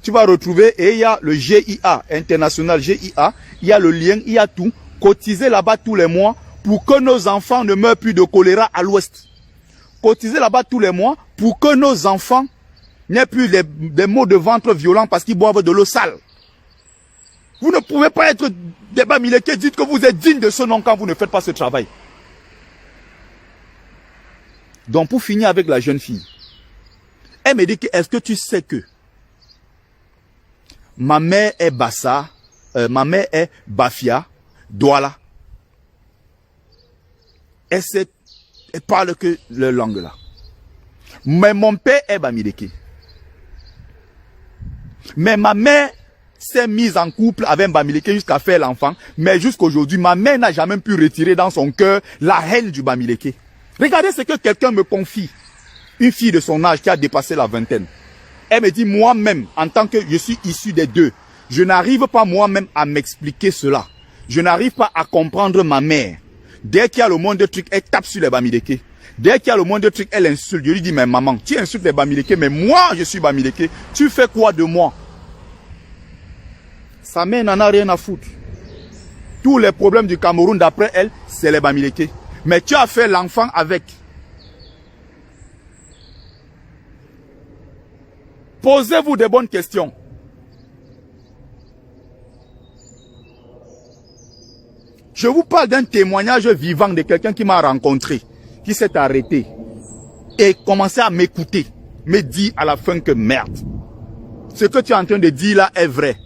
Speaker 2: Tu vas retrouver et il y a le GIA, international GIA. Il y a le lien, il y a tout. Cotiser là-bas tous les mois pour que nos enfants ne meurent plus de choléra à l'ouest. Cotiser là-bas tous les mois pour que nos enfants n'aient plus des maux de ventre violents parce qu'ils boivent de l'eau sale. Vous ne pouvez pas être des Bamileke, dites que vous êtes digne de ce nom quand vous ne faites pas ce travail. Donc pour finir avec la jeune fille, elle me dit que est-ce que tu sais que ma mère est Bassa, ma mère est Bafia, Douala. Elle parle que leur langue là. Mais mon père est Bamileke. Mais ma mère s'est mise en couple avec Bamileke jusqu'à faire l'enfant, mais jusqu'aujourd'hui, ma mère n'a jamais pu retirer dans son cœur la haine du Bamileke. Regardez ce que quelqu'un me confie. Une fille de son âge qui a dépassé la vingtaine. Elle me dit, moi-même, en tant que je suis issu des deux, je n'arrive pas moi-même à m'expliquer cela. Je n'arrive pas à comprendre ma mère. Dès qu'il y a le monde de trucs, elle tape sur les Bamileke. Dès qu'il y a le monde de trucs, elle insulte. Je lui dis, mais maman, tu insultes les Bamileke, mais moi, je suis Bamileke. Tu fais quoi de moi? Sa mère n'en a rien à foutre. Tous les problèmes du Cameroun, d'après elle, c'est les Bamileke. Mais tu as fait l'enfant avec. Posez-vous des bonnes questions. Je vous parle d'un témoignage vivant de quelqu'un qui m'a rencontré, qui s'est arrêté et commencé à m'écouter, me dit à la fin que merde. Ce que tu es en train de dire là est vrai.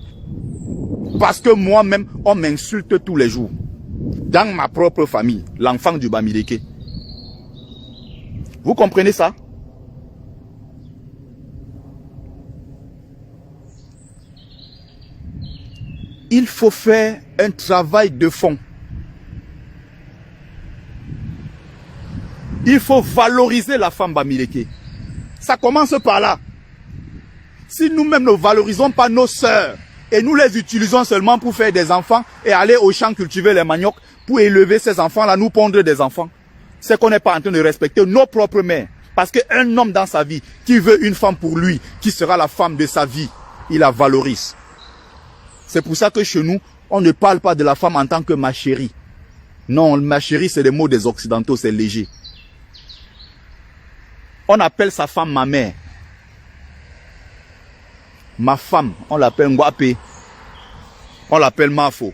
Speaker 2: Parce que moi-même, on m'insulte tous les jours. Dans ma propre famille, l'enfant du Bamileke. Vous comprenez ça? Il faut faire un travail de fond. Il faut valoriser la femme Bamileke. Ça commence par là. Si nous-mêmes ne valorisons pas nos sœurs et nous les utilisons seulement pour faire des enfants et aller au champ cultiver les maniocs pour élever ces enfants-là, nous pondre des enfants, c'est qu'on n'est pas en train de respecter nos propres mères. Parce qu'un homme dans sa vie qui veut une femme pour lui, qui sera la femme de sa vie, il la valorise. C'est pour ça que chez nous, on ne parle pas de la femme en tant que ma chérie. Non, ma chérie, c'est des mots des Occidentaux, c'est léger. On appelle sa femme ma mère. Ma femme, on l'appelle Ngwape. On l'appelle Mafo.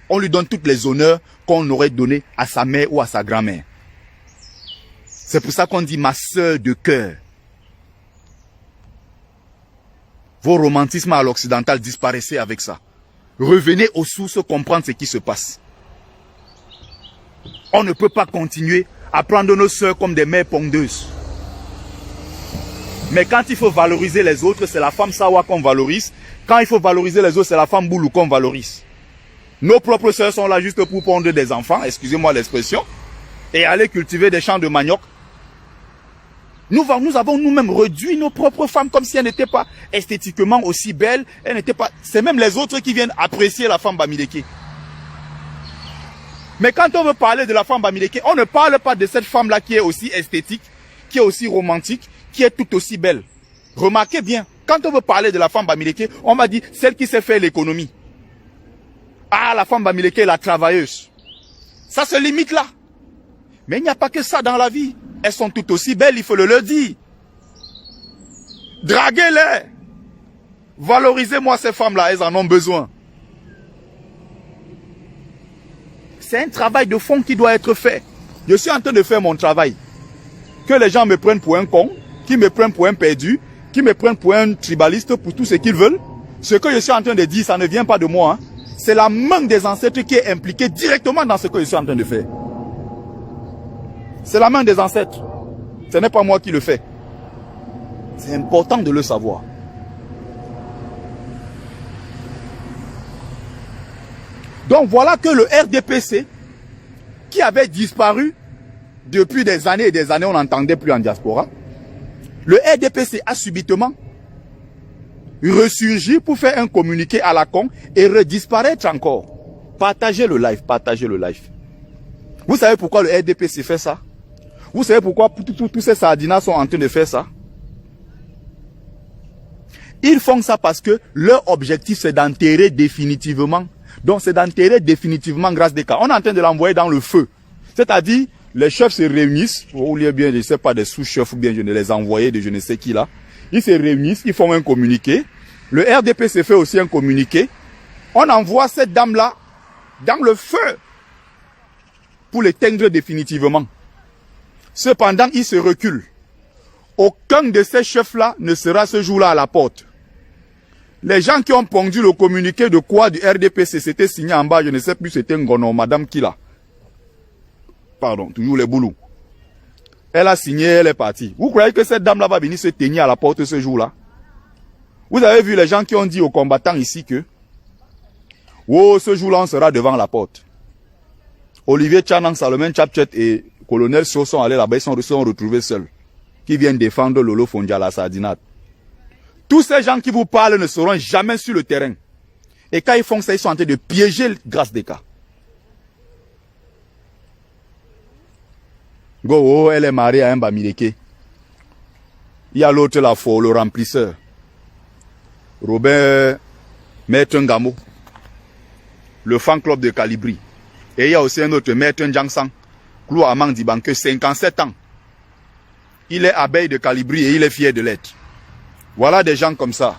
Speaker 2: On lui donne toutes les honneurs qu'on aurait donné à sa mère ou à sa grand-mère. C'est pour ça qu'on dit ma sœur de cœur. Vos romantismes à l'occidental disparaissez avec ça. Revenez aux sources, comprendre ce qui se passe. On ne peut pas continuer à prendre nos sœurs comme des mères pondeuses. Mais quand il faut valoriser les autres, c'est la femme Sawa qu'on valorise. Quand il faut valoriser les autres, c'est la femme Boulou qu'on valorise. Nos propres sœurs sont là juste pour pondre des enfants, excusez-moi l'expression, et aller cultiver des champs de manioc. Nous avons nous-mêmes réduit nos propres femmes comme si elles n'étaient pas esthétiquement aussi belles. Elles n'étaient pas. C'est même les autres qui viennent apprécier la femme Bamileke. Mais quand on veut parler de la femme Bamileke, on ne parle pas de cette femme-là qui est aussi esthétique, qui est aussi romantique, qui est tout aussi belle. Remarquez bien, quand on veut parler de la femme Bamileke, on m'a dit celle qui sait faire l'économie. Ah, la femme Bamileke, la travailleuse. Ça se limite là. Mais il n'y a pas que ça dans la vie. Elles sont toutes aussi belles, il faut le leur dire. Draguez-les. Valorisez-moi ces femmes-là, elles en ont besoin. C'est un travail de fond qui doit être fait. Je suis en train de faire mon travail. Que les gens me prennent pour un con, qui me prennent pour un perdu, qui me prennent pour un tribaliste, pour tout ce qu'ils veulent. Ce que je suis en train de dire, ça ne vient pas de moi. Hein. C'est la main des ancêtres qui est impliquée directement dans ce que je suis en train de faire. C'est la main des ancêtres. Ce n'est pas moi qui le fais. C'est important de le savoir. Donc voilà que le RDPC, qui avait disparu depuis des années et des années, on n'entendait plus en diaspora, le RDPC a subitement ressurgi pour faire un communiqué à la con et redisparaître encore. Partagez le live, partagez le live. Vous savez pourquoi le RDPC fait ça? Vous savez pourquoi tous ces sardinas sont en train de faire ça? Ils font ça parce que leur objectif c'est d'enterrer définitivement. Donc c'est d'enterrer définitivement Grâce des cas. On est en train de l'envoyer dans le feu. C'est-à-dire, les chefs se réunissent, ou bien, je ne sais pas, des sous-chefs, ou bien je ne les envoyais de je ne sais qui là. Ils se réunissent, ils font un communiqué. Le RDPC fait aussi un communiqué. On envoie cette dame-là dans le feu pour l'éteindre définitivement. Cependant, ils se reculent. Aucun de ces chefs-là ne sera ce jour-là à la porte. Les gens qui ont pondu le communiqué de quoi du RDPC, c'était signé en bas, je ne sais plus, c'était Ngono, Madame Kila. Pardon, toujours les boulous. Elle a signé, elle est partie. Vous croyez que cette dame-là va venir se tenir à la porte ce jour-là? Vous avez vu les gens qui ont dit aux combattants ici que Oh, ce jour-là, on sera devant la porte. Olivier Tchanang, Salomon Tchapchet et Colonel So sont allés là-bas, ils sont retrouvés seuls. Qui viennent défendre Lolo Fondia, la Sardinate. Tous ces gens qui vous parlent ne seront jamais sur le terrain. Et quand ils font ça, ils sont en train de piéger Grâce des cas. Go, oh, elle est mariée à un Bamileke. Il y a l'autre là, le remplisseur. Robert Maître Ngamo. Le fan club de Calibri. Et il y a aussi un autre Maître Njangsang. Clou Amang Dibanke, 57 ans. Il est abeille de Calibri et il est fier de l'être. Voilà des gens comme ça.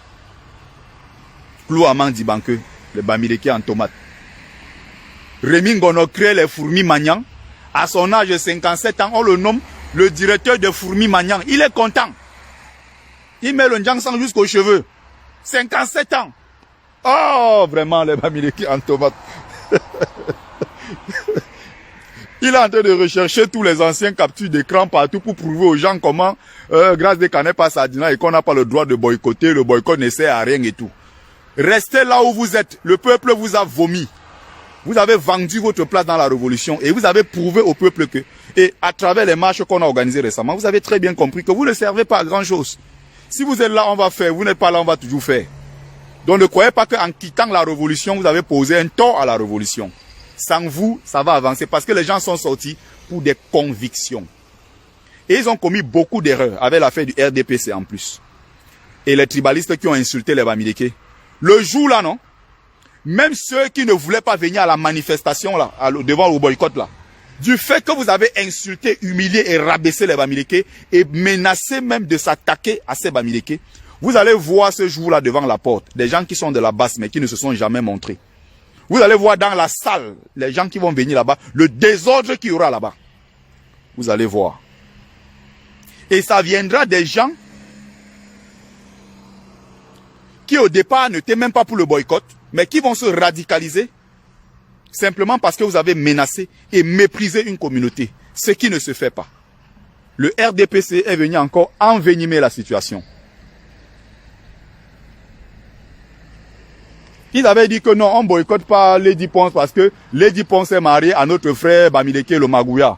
Speaker 2: Clou Amang Dibanke, le Bamileke en tomate. Rémi Ngono crée les fourmis Magnan. À son âge de 57 ans, on le nomme le directeur de fourmis Magnan. Il est content. Il met le Njangsang jusqu'aux cheveux. 57 ans. Oh, vraiment, les Bamileke en tomate. Il est en train de rechercher tous les anciens captures d'écran partout pour prouver aux gens comment Grâce des cas n'est pas Sardina et qu'on n'a pas le droit de boycotter. Le boycott ne sert à rien et tout. Restez là où vous êtes. Le peuple vous a vomi. Vous avez vendu votre place dans la révolution et vous avez prouvé au peuple que, et à travers les marches qu'on a organisées récemment, vous avez très bien compris que vous ne servez pas à grand chose. Si vous êtes là, on va faire. Vous n'êtes pas là, on va toujours faire. Donc ne croyez pas qu'en quittant la révolution, vous avez posé un tort à la révolution. Sans vous, ça va avancer parce que les gens sont sortis pour des convictions. Et ils ont commis beaucoup d'erreurs avec l'affaire du RDPC en plus. Et les tribalistes qui ont insulté les Bamileke. Le jour là, non? Même ceux qui ne voulaient pas venir à la manifestation là, devant le boycott là, du fait que vous avez insulté, humilié et rabaissé les Bamileke et menacé même de s'attaquer à ces Bamileke, vous allez voir ce jour-là devant la porte, des gens qui sont de la base mais qui ne se sont jamais montrés. Vous allez voir dans la salle, les gens qui vont venir là-bas, le désordre qu'il y aura là-bas. Vous allez voir. Et ça viendra des gens qui au départ n'étaient même pas pour le boycott, mais qui vont se radicaliser simplement parce que vous avez menacé et méprisé une communauté, ce qui ne se fait pas. Le RDPC est venu encore envenimer la situation. Ils avaient dit que non, on ne boycotte pas Lady Ponce parce que Lady Ponce est mariée à notre frère Bamileke le Magouya.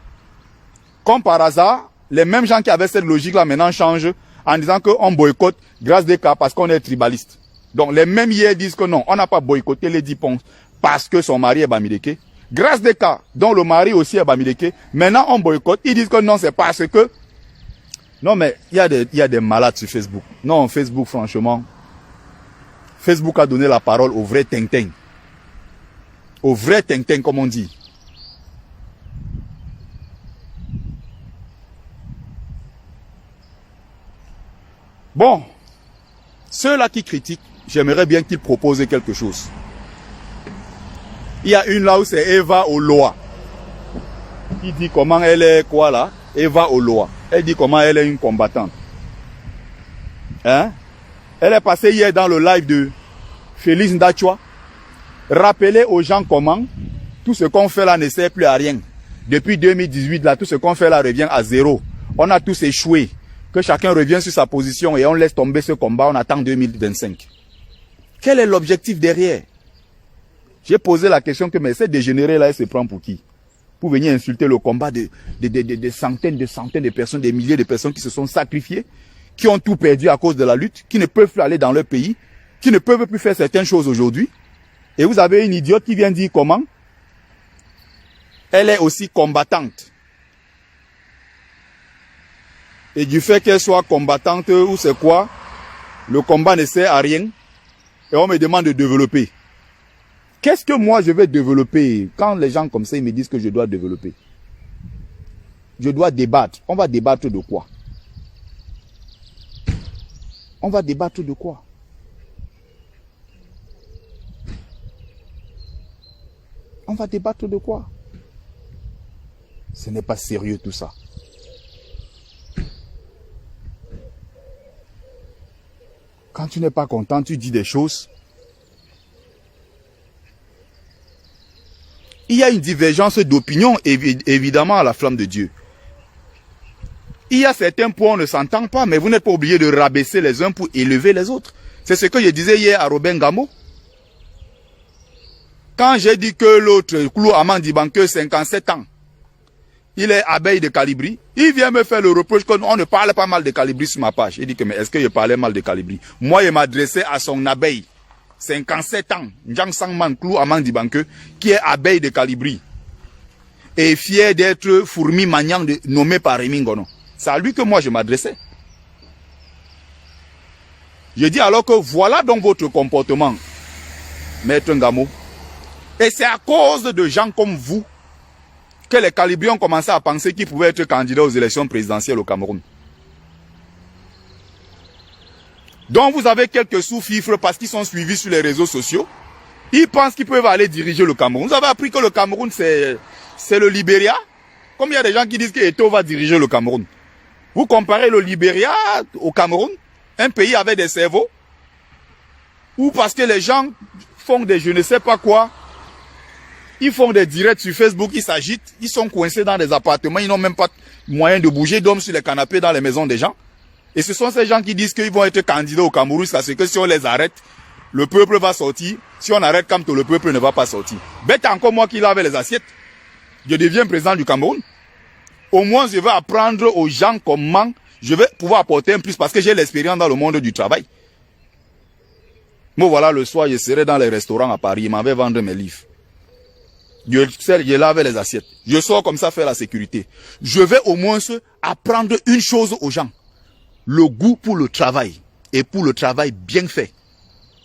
Speaker 2: Comme par hasard, les mêmes gens qui avaient cette logique-là maintenant changent en disant qu'on boycotte Grâce des cas parce qu'on est tribaliste. Donc les mêmes hier disent que non, on n'a pas boycotté Lady Ponce parce que son mari est Bamileke. Grâce des cas, dont le mari aussi est Bamileke, maintenant on boycotte. Ils disent que non, c'est parce que... Non mais il y a des malades sur Facebook. Non, Facebook franchement... Facebook a donné la parole au vrai Tintin. Au vrai Tintin, comme on dit. Bon, ceux-là qui critiquent, j'aimerais bien qu'ils proposent quelque chose. Il y a une là où c'est Eva Oloa. Qui dit comment elle est quoi là? Eva Oloa. Elle dit comment elle est une combattante. Hein? Elle est passée hier dans le live de Félix Ndachwa. Rappelez aux gens comment tout ce qu'on fait là ne sert plus à rien. Depuis 2018, là, tout ce qu'on fait là revient à zéro. On a tous échoué. Que chacun revienne sur sa position et on laisse tomber ce combat. On attend 2025. Quel est l'objectif derrière? J'ai posé la question que mais ces dégénérés là, ils se prennent pour qui? Pour venir insulter le combat de centaines de personnes, des milliers de personnes qui se sont sacrifiées, qui ont tout perdu à cause de la lutte, qui ne peuvent plus aller dans leur pays, qui ne peuvent plus faire certaines choses aujourd'hui. Et vous avez une idiote qui vient dire comment elle est aussi combattante. Et du fait qu'elle soit combattante ou c'est quoi, le combat ne sert à rien. Et on me demande de développer. Qu'est-ce que moi je vais développer quand les gens comme ça ils me disent que je dois développer? Je dois débattre. On va débattre de quoi? On va débattre de quoi? On va débattre de quoi? Ce n'est pas sérieux tout ça. Quand tu n'es pas content, tu dis des choses. Il y a une divergence d'opinion, évidemment, à la flamme de Dieu. Il y a certains points où on ne s'entend pas, mais vous n'êtes pas obligé de rabaisser les uns pour élever les autres. C'est ce que je disais hier à Robin Ngamo. Quand j'ai dit que l'autre, Clou Amandi Banque, 57 ans, il est abeille de Calibri, il vient me faire le reproche qu'on ne parle pas mal de Calibri sur ma page. Il dit que, mais est-ce que je parlais mal de Calibri? Moi, il m'adressait à son abeille, 57 ans, Njang Sangman Clou Amandi Banque, qui est abeille de Calibri, et fier d'être fourmi magnang nommé par Rémi Ngono. C'est à lui que moi je m'adressais. Je dis alors que voilà donc votre comportement, Maître Ngamo. Et c'est à cause de gens comme vous que les Calibriens ont commencé à penser qu'ils pouvaient être candidats aux élections présidentielles au Cameroun. Donc vous avez quelques sous-fifres parce qu'ils sont suivis sur les réseaux sociaux. Ils pensent qu'ils peuvent aller diriger le Cameroun. Vous avez appris que le Cameroun c'est le Libéria. Comme il y a des gens qui disent que Eto'o va diriger le Cameroun. Vous comparez le Libéria au Cameroun, un pays avec des cerveaux, ou parce que les gens font des je ne sais pas quoi, ils font des directs sur Facebook, ils s'agitent, ils sont coincés dans des appartements, ils n'ont même pas moyen de bouger, dorment sur les canapés dans les maisons des gens. Et ce sont ces gens qui disent qu'ils vont être candidats au Cameroun, parce que si on les arrête, le peuple va sortir. Si on arrête Kamto, le peuple ne va pas sortir. Bête encore moi qui lave les assiettes. Je deviens président du Cameroun. Au moins, je vais apprendre aux gens comment je vais pouvoir apporter un plus parce que j'ai l'expérience dans le monde du travail. Moi, voilà, le soir, je serai dans les restaurants à Paris. Je m'en vais vendre mes livres. Je lave les assiettes. Je sors comme ça faire la sécurité. Je vais au moins apprendre une chose aux gens. Le goût pour le travail. Et pour le travail bien fait.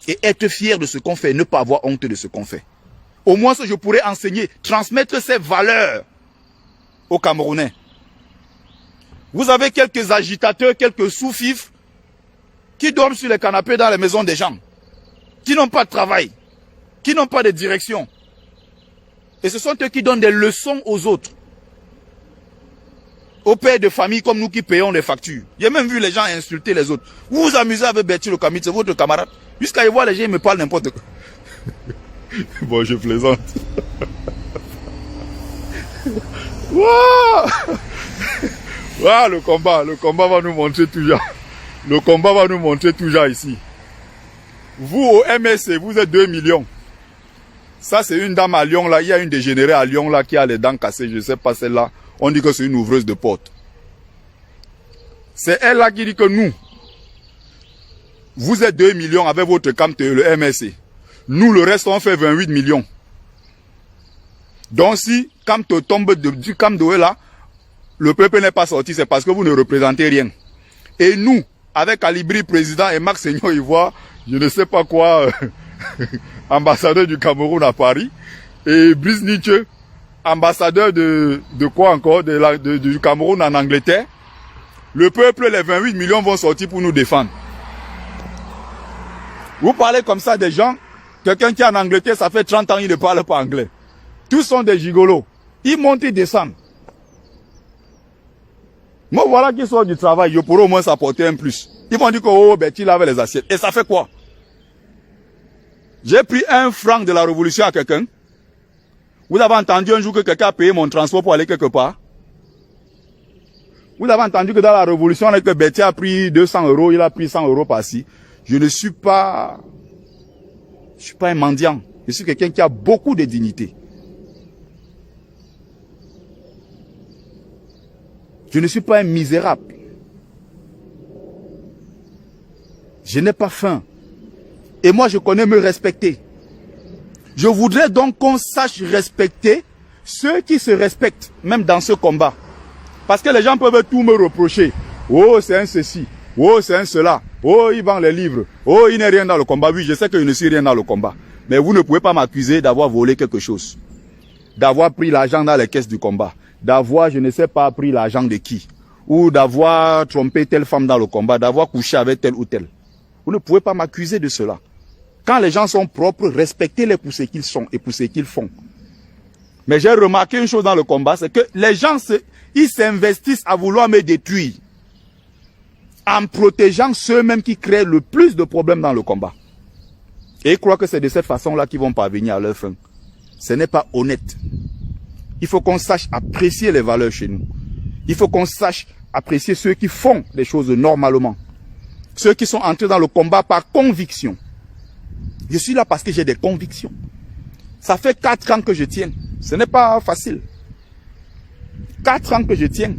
Speaker 2: Et être fier de ce qu'on fait. Ne pas avoir honte de ce qu'on fait. Au moins, je pourrais enseigner, transmettre ces valeurs aux Camerounais. Vous avez quelques agitateurs, quelques sous-fifres qui dorment sur les canapés dans les maisons des gens, qui n'ont pas de travail, qui n'ont pas de direction. Et ce sont eux qui donnent des leçons aux autres. Aux pères de famille comme nous qui payons les factures. J'ai même vu les gens insulter les autres. Vous vous amusez avec Bertil Okamit, c'est votre camarade. Jusqu'à y voir les gens, ils me parlent n'importe quoi. Bon, je plaisante. Wow! Wow, le combat va nous montrer toujours. Le combat va nous montrer toujours ici. Vous au MSC, vous êtes 2 millions. Ça c'est une dame à Lyon là, il y a une dégénérée à Lyon là qui a les dents cassées, je ne sais pas celle-là. On dit que c'est une ouvreuse de porte. C'est elle là qui dit que nous, vous êtes 2 millions avec votre CAMTE, le MSC. Nous, le reste, on fait 28 millions. Donc si CAMTE tombe du CAMTE là, le peuple n'est pas sorti, c'est parce que vous ne représentez rien. Et nous, avec Calibri, président, et Max Seignon Ivoire, je ne sais pas quoi, ambassadeur du Cameroun à Paris, et Brice Nietzsche, ambassadeur de quoi encore, du Cameroun en Angleterre, le peuple, les 28 millions vont sortir pour nous défendre. Vous parlez comme ça des gens, quelqu'un qui est en Angleterre, ça fait 30 ans, il ne parle pas anglais. Tous sont des gigolos. Ils montent, ils descendent. Moi, voilà qu'ils sortent du travail, je pourrais au moins s'apporter un plus. Ils vont dire que, oh, ben, tu laves les assiettes. Et ça fait quoi? J'ai pris 1 franc de la révolution à quelqu'un. Vous avez entendu un jour que quelqu'un a payé mon transport pour aller quelque part? Vous avez entendu que dans la révolution, que Betty a pris 200 €, il a pris 100 € par-ci. Je ne suis pas un mendiant. Je suis quelqu'un qui a beaucoup de dignité. Je ne suis pas un misérable. Je n'ai pas faim. Et moi, je connais me respecter. Je voudrais donc qu'on sache respecter ceux qui se respectent, même dans ce combat. Parce que les gens peuvent tout me reprocher. Oh, c'est un ceci. Oh, c'est un cela. Oh, il vend les livres. Oh, il n'est rien dans le combat. Oui, je sais que je ne suis rien dans le combat. Mais vous ne pouvez pas m'accuser d'avoir volé quelque chose. D'avoir pris l'argent dans les caisses du combat. D'avoir, je ne sais pas, pris l'argent de qui. Ou d'avoir trompé telle femme dans le combat. D'avoir couché avec tel ou tel. Vous ne pouvez pas m'accuser de cela. Quand les gens sont propres, respectez-les pour ce qu'ils sont et pour ce qu'ils font. Mais j'ai remarqué une chose dans le combat, c'est que les gens ils s'investissent à vouloir me détruire. En protégeant ceux-mêmes qui créent le plus de problèmes dans le combat. Et ils croient que c'est de cette façon-là qu'ils vont parvenir à leur fin. Ce n'est pas honnête. Il faut qu'on sache apprécier les valeurs chez nous. Il faut qu'on sache apprécier ceux qui font les choses normalement. Ceux qui sont entrés dans le combat par conviction. Je suis là parce que j'ai des convictions. Ça fait 4 ans que je tiens. Ce n'est pas facile. 4 ans que je tiens.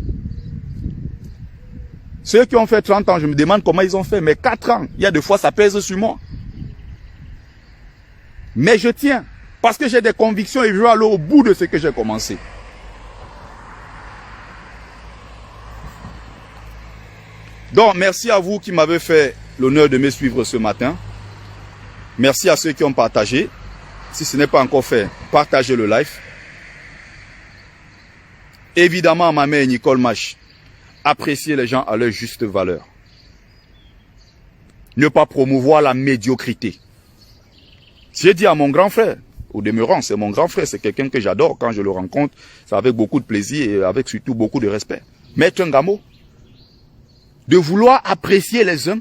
Speaker 2: Ceux qui ont fait 30 ans, je me demande comment ils ont fait. Mais 4 ans, il y a des fois, ça pèse sur moi. Mais je tiens. Parce que j'ai des convictions et je veux aller au bout de ce que j'ai commencé. Donc, merci à vous qui m'avez fait l'honneur de me suivre ce matin. Merci à ceux qui ont partagé. Si ce n'est pas encore fait, partagez le live. Évidemment, à ma mère Nicole Mach, appréciez les gens à leur juste valeur. Ne pas promouvoir la médiocrité. J'ai dit à mon grand frère, au demeurant, c'est mon grand frère, c'est quelqu'un que j'adore. Quand je le rencontre, c'est avec beaucoup de plaisir et avec surtout beaucoup de respect. Maître Ngamo, de vouloir apprécier les uns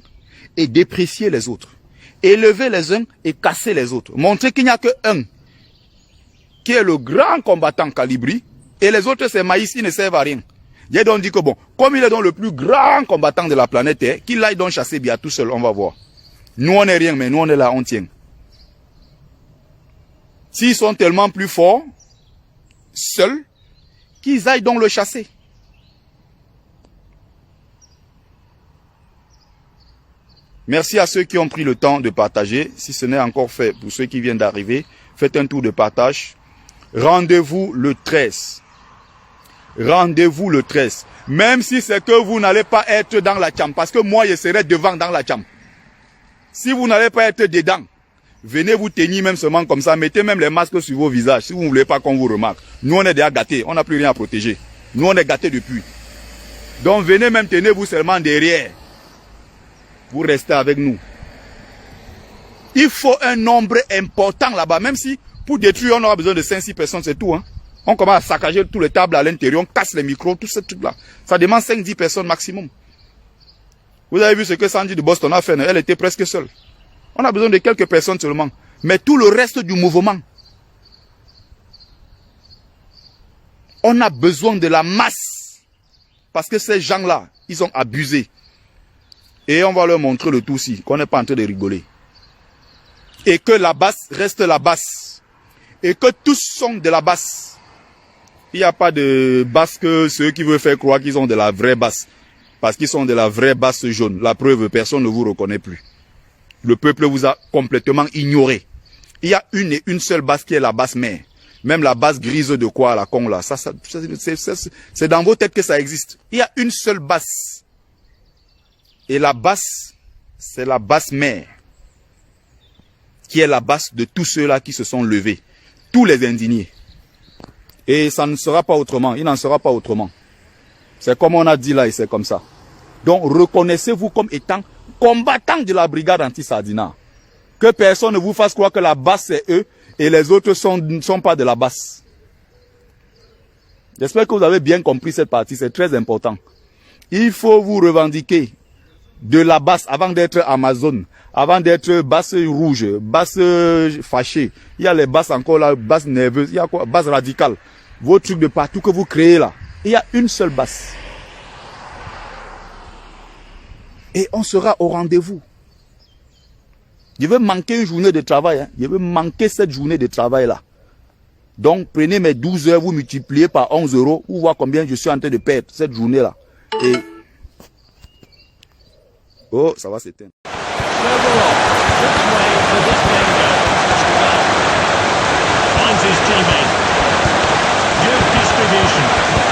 Speaker 2: et déprécier les autres. Élever les uns et casser les autres. Montrer qu'il n'y a que un qui est le grand combattant Calibri et les autres c'est maïs, ils ne servent à rien. J'ai donc dit que bon, comme il est donc le plus grand combattant de la planète Terre, qu'il aille donc chasser bien tout seul, on va voir. Nous on n'est rien, mais nous on est là, on tient. S'ils sont tellement plus forts, seuls, qu'ils aillent donc le chasser. Merci à ceux qui ont pris le temps de partager. Si ce n'est encore fait, pour ceux qui viennent d'arriver, faites un tour de partage. Rendez-vous le 13. Rendez-vous le 13. Même si c'est que vous n'allez pas être dans la chambre. Parce que moi, je serai devant dans la chambre. Si vous n'allez pas être dedans, venez vous tenir même seulement comme ça. Mettez même les masques sur vos visages si vous ne voulez pas qu'on vous remarque. Nous, on est déjà gâtés. On n'a plus rien à protéger. Nous, on est gâtés depuis. Donc, venez même tenir vous seulement derrière. Vous restez avec nous. Il faut un nombre important là-bas. Même si pour détruire, on aura besoin de 5-6 personnes, c'est tout. Hein. On commence à saccager toutes les tables à l'intérieur, on casse les micros, tout ce truc-là. Ça demande 5-10 personnes maximum. Vous avez vu ce que Sandy de Boston a fait, elle était presque seule. On a besoin de quelques personnes seulement. Mais tout le reste du mouvement, on a besoin de la masse. Parce que ces gens-là, ils ont abusé. Et on va leur montrer le tout aussi, qu'on n'est pas en train de rigoler. Et que la basse reste la basse. Et que tous sont de la basse. Il n'y a pas de basse que ceux qui veulent faire croire qu'ils ont de la vraie basse. Parce qu'ils sont de la vraie basse jaune. La preuve, personne ne vous reconnaît plus. Le peuple vous a complètement ignoré. Il y a une et une seule basse qui est la basse mère. Même la basse grise de quoi, la con là. C'est dans vos têtes que ça existe. Il y a une seule basse. Et la basse, c'est la basse mère, qui est la basse de tous ceux-là qui se sont levés, tous les indignés. Et ça ne sera pas autrement, il n'en sera pas autrement. C'est comme on a dit là et c'est comme ça. Donc reconnaissez-vous comme étant combattant de la brigade anti-Sardina. Que personne ne vous fasse croire que la basse c'est eux et les autres ne sont pas de la basse. J'espère que vous avez bien compris cette partie, c'est très important. Il faut vous revendiquer de la basse avant d'être Amazon, avant d'être basse rouge, basse fâchée. Il y a les basses encore là, basse nerveuse, il y a quoi, basse radicale. Vos trucs de partout que vous créez là. Il y a une seule basse. Et on sera au rendez-vous. Je vais manquer une journée de travail. Hein. Je vais manquer cette journée de travail là. Donc prenez mes 12 heures, vous multipliez par 11 €, vous voyez combien je suis en train de perdre cette journée là. Et oh, ça va s'éteindre.
Speaker 1: Finds his teammate. Good distribution.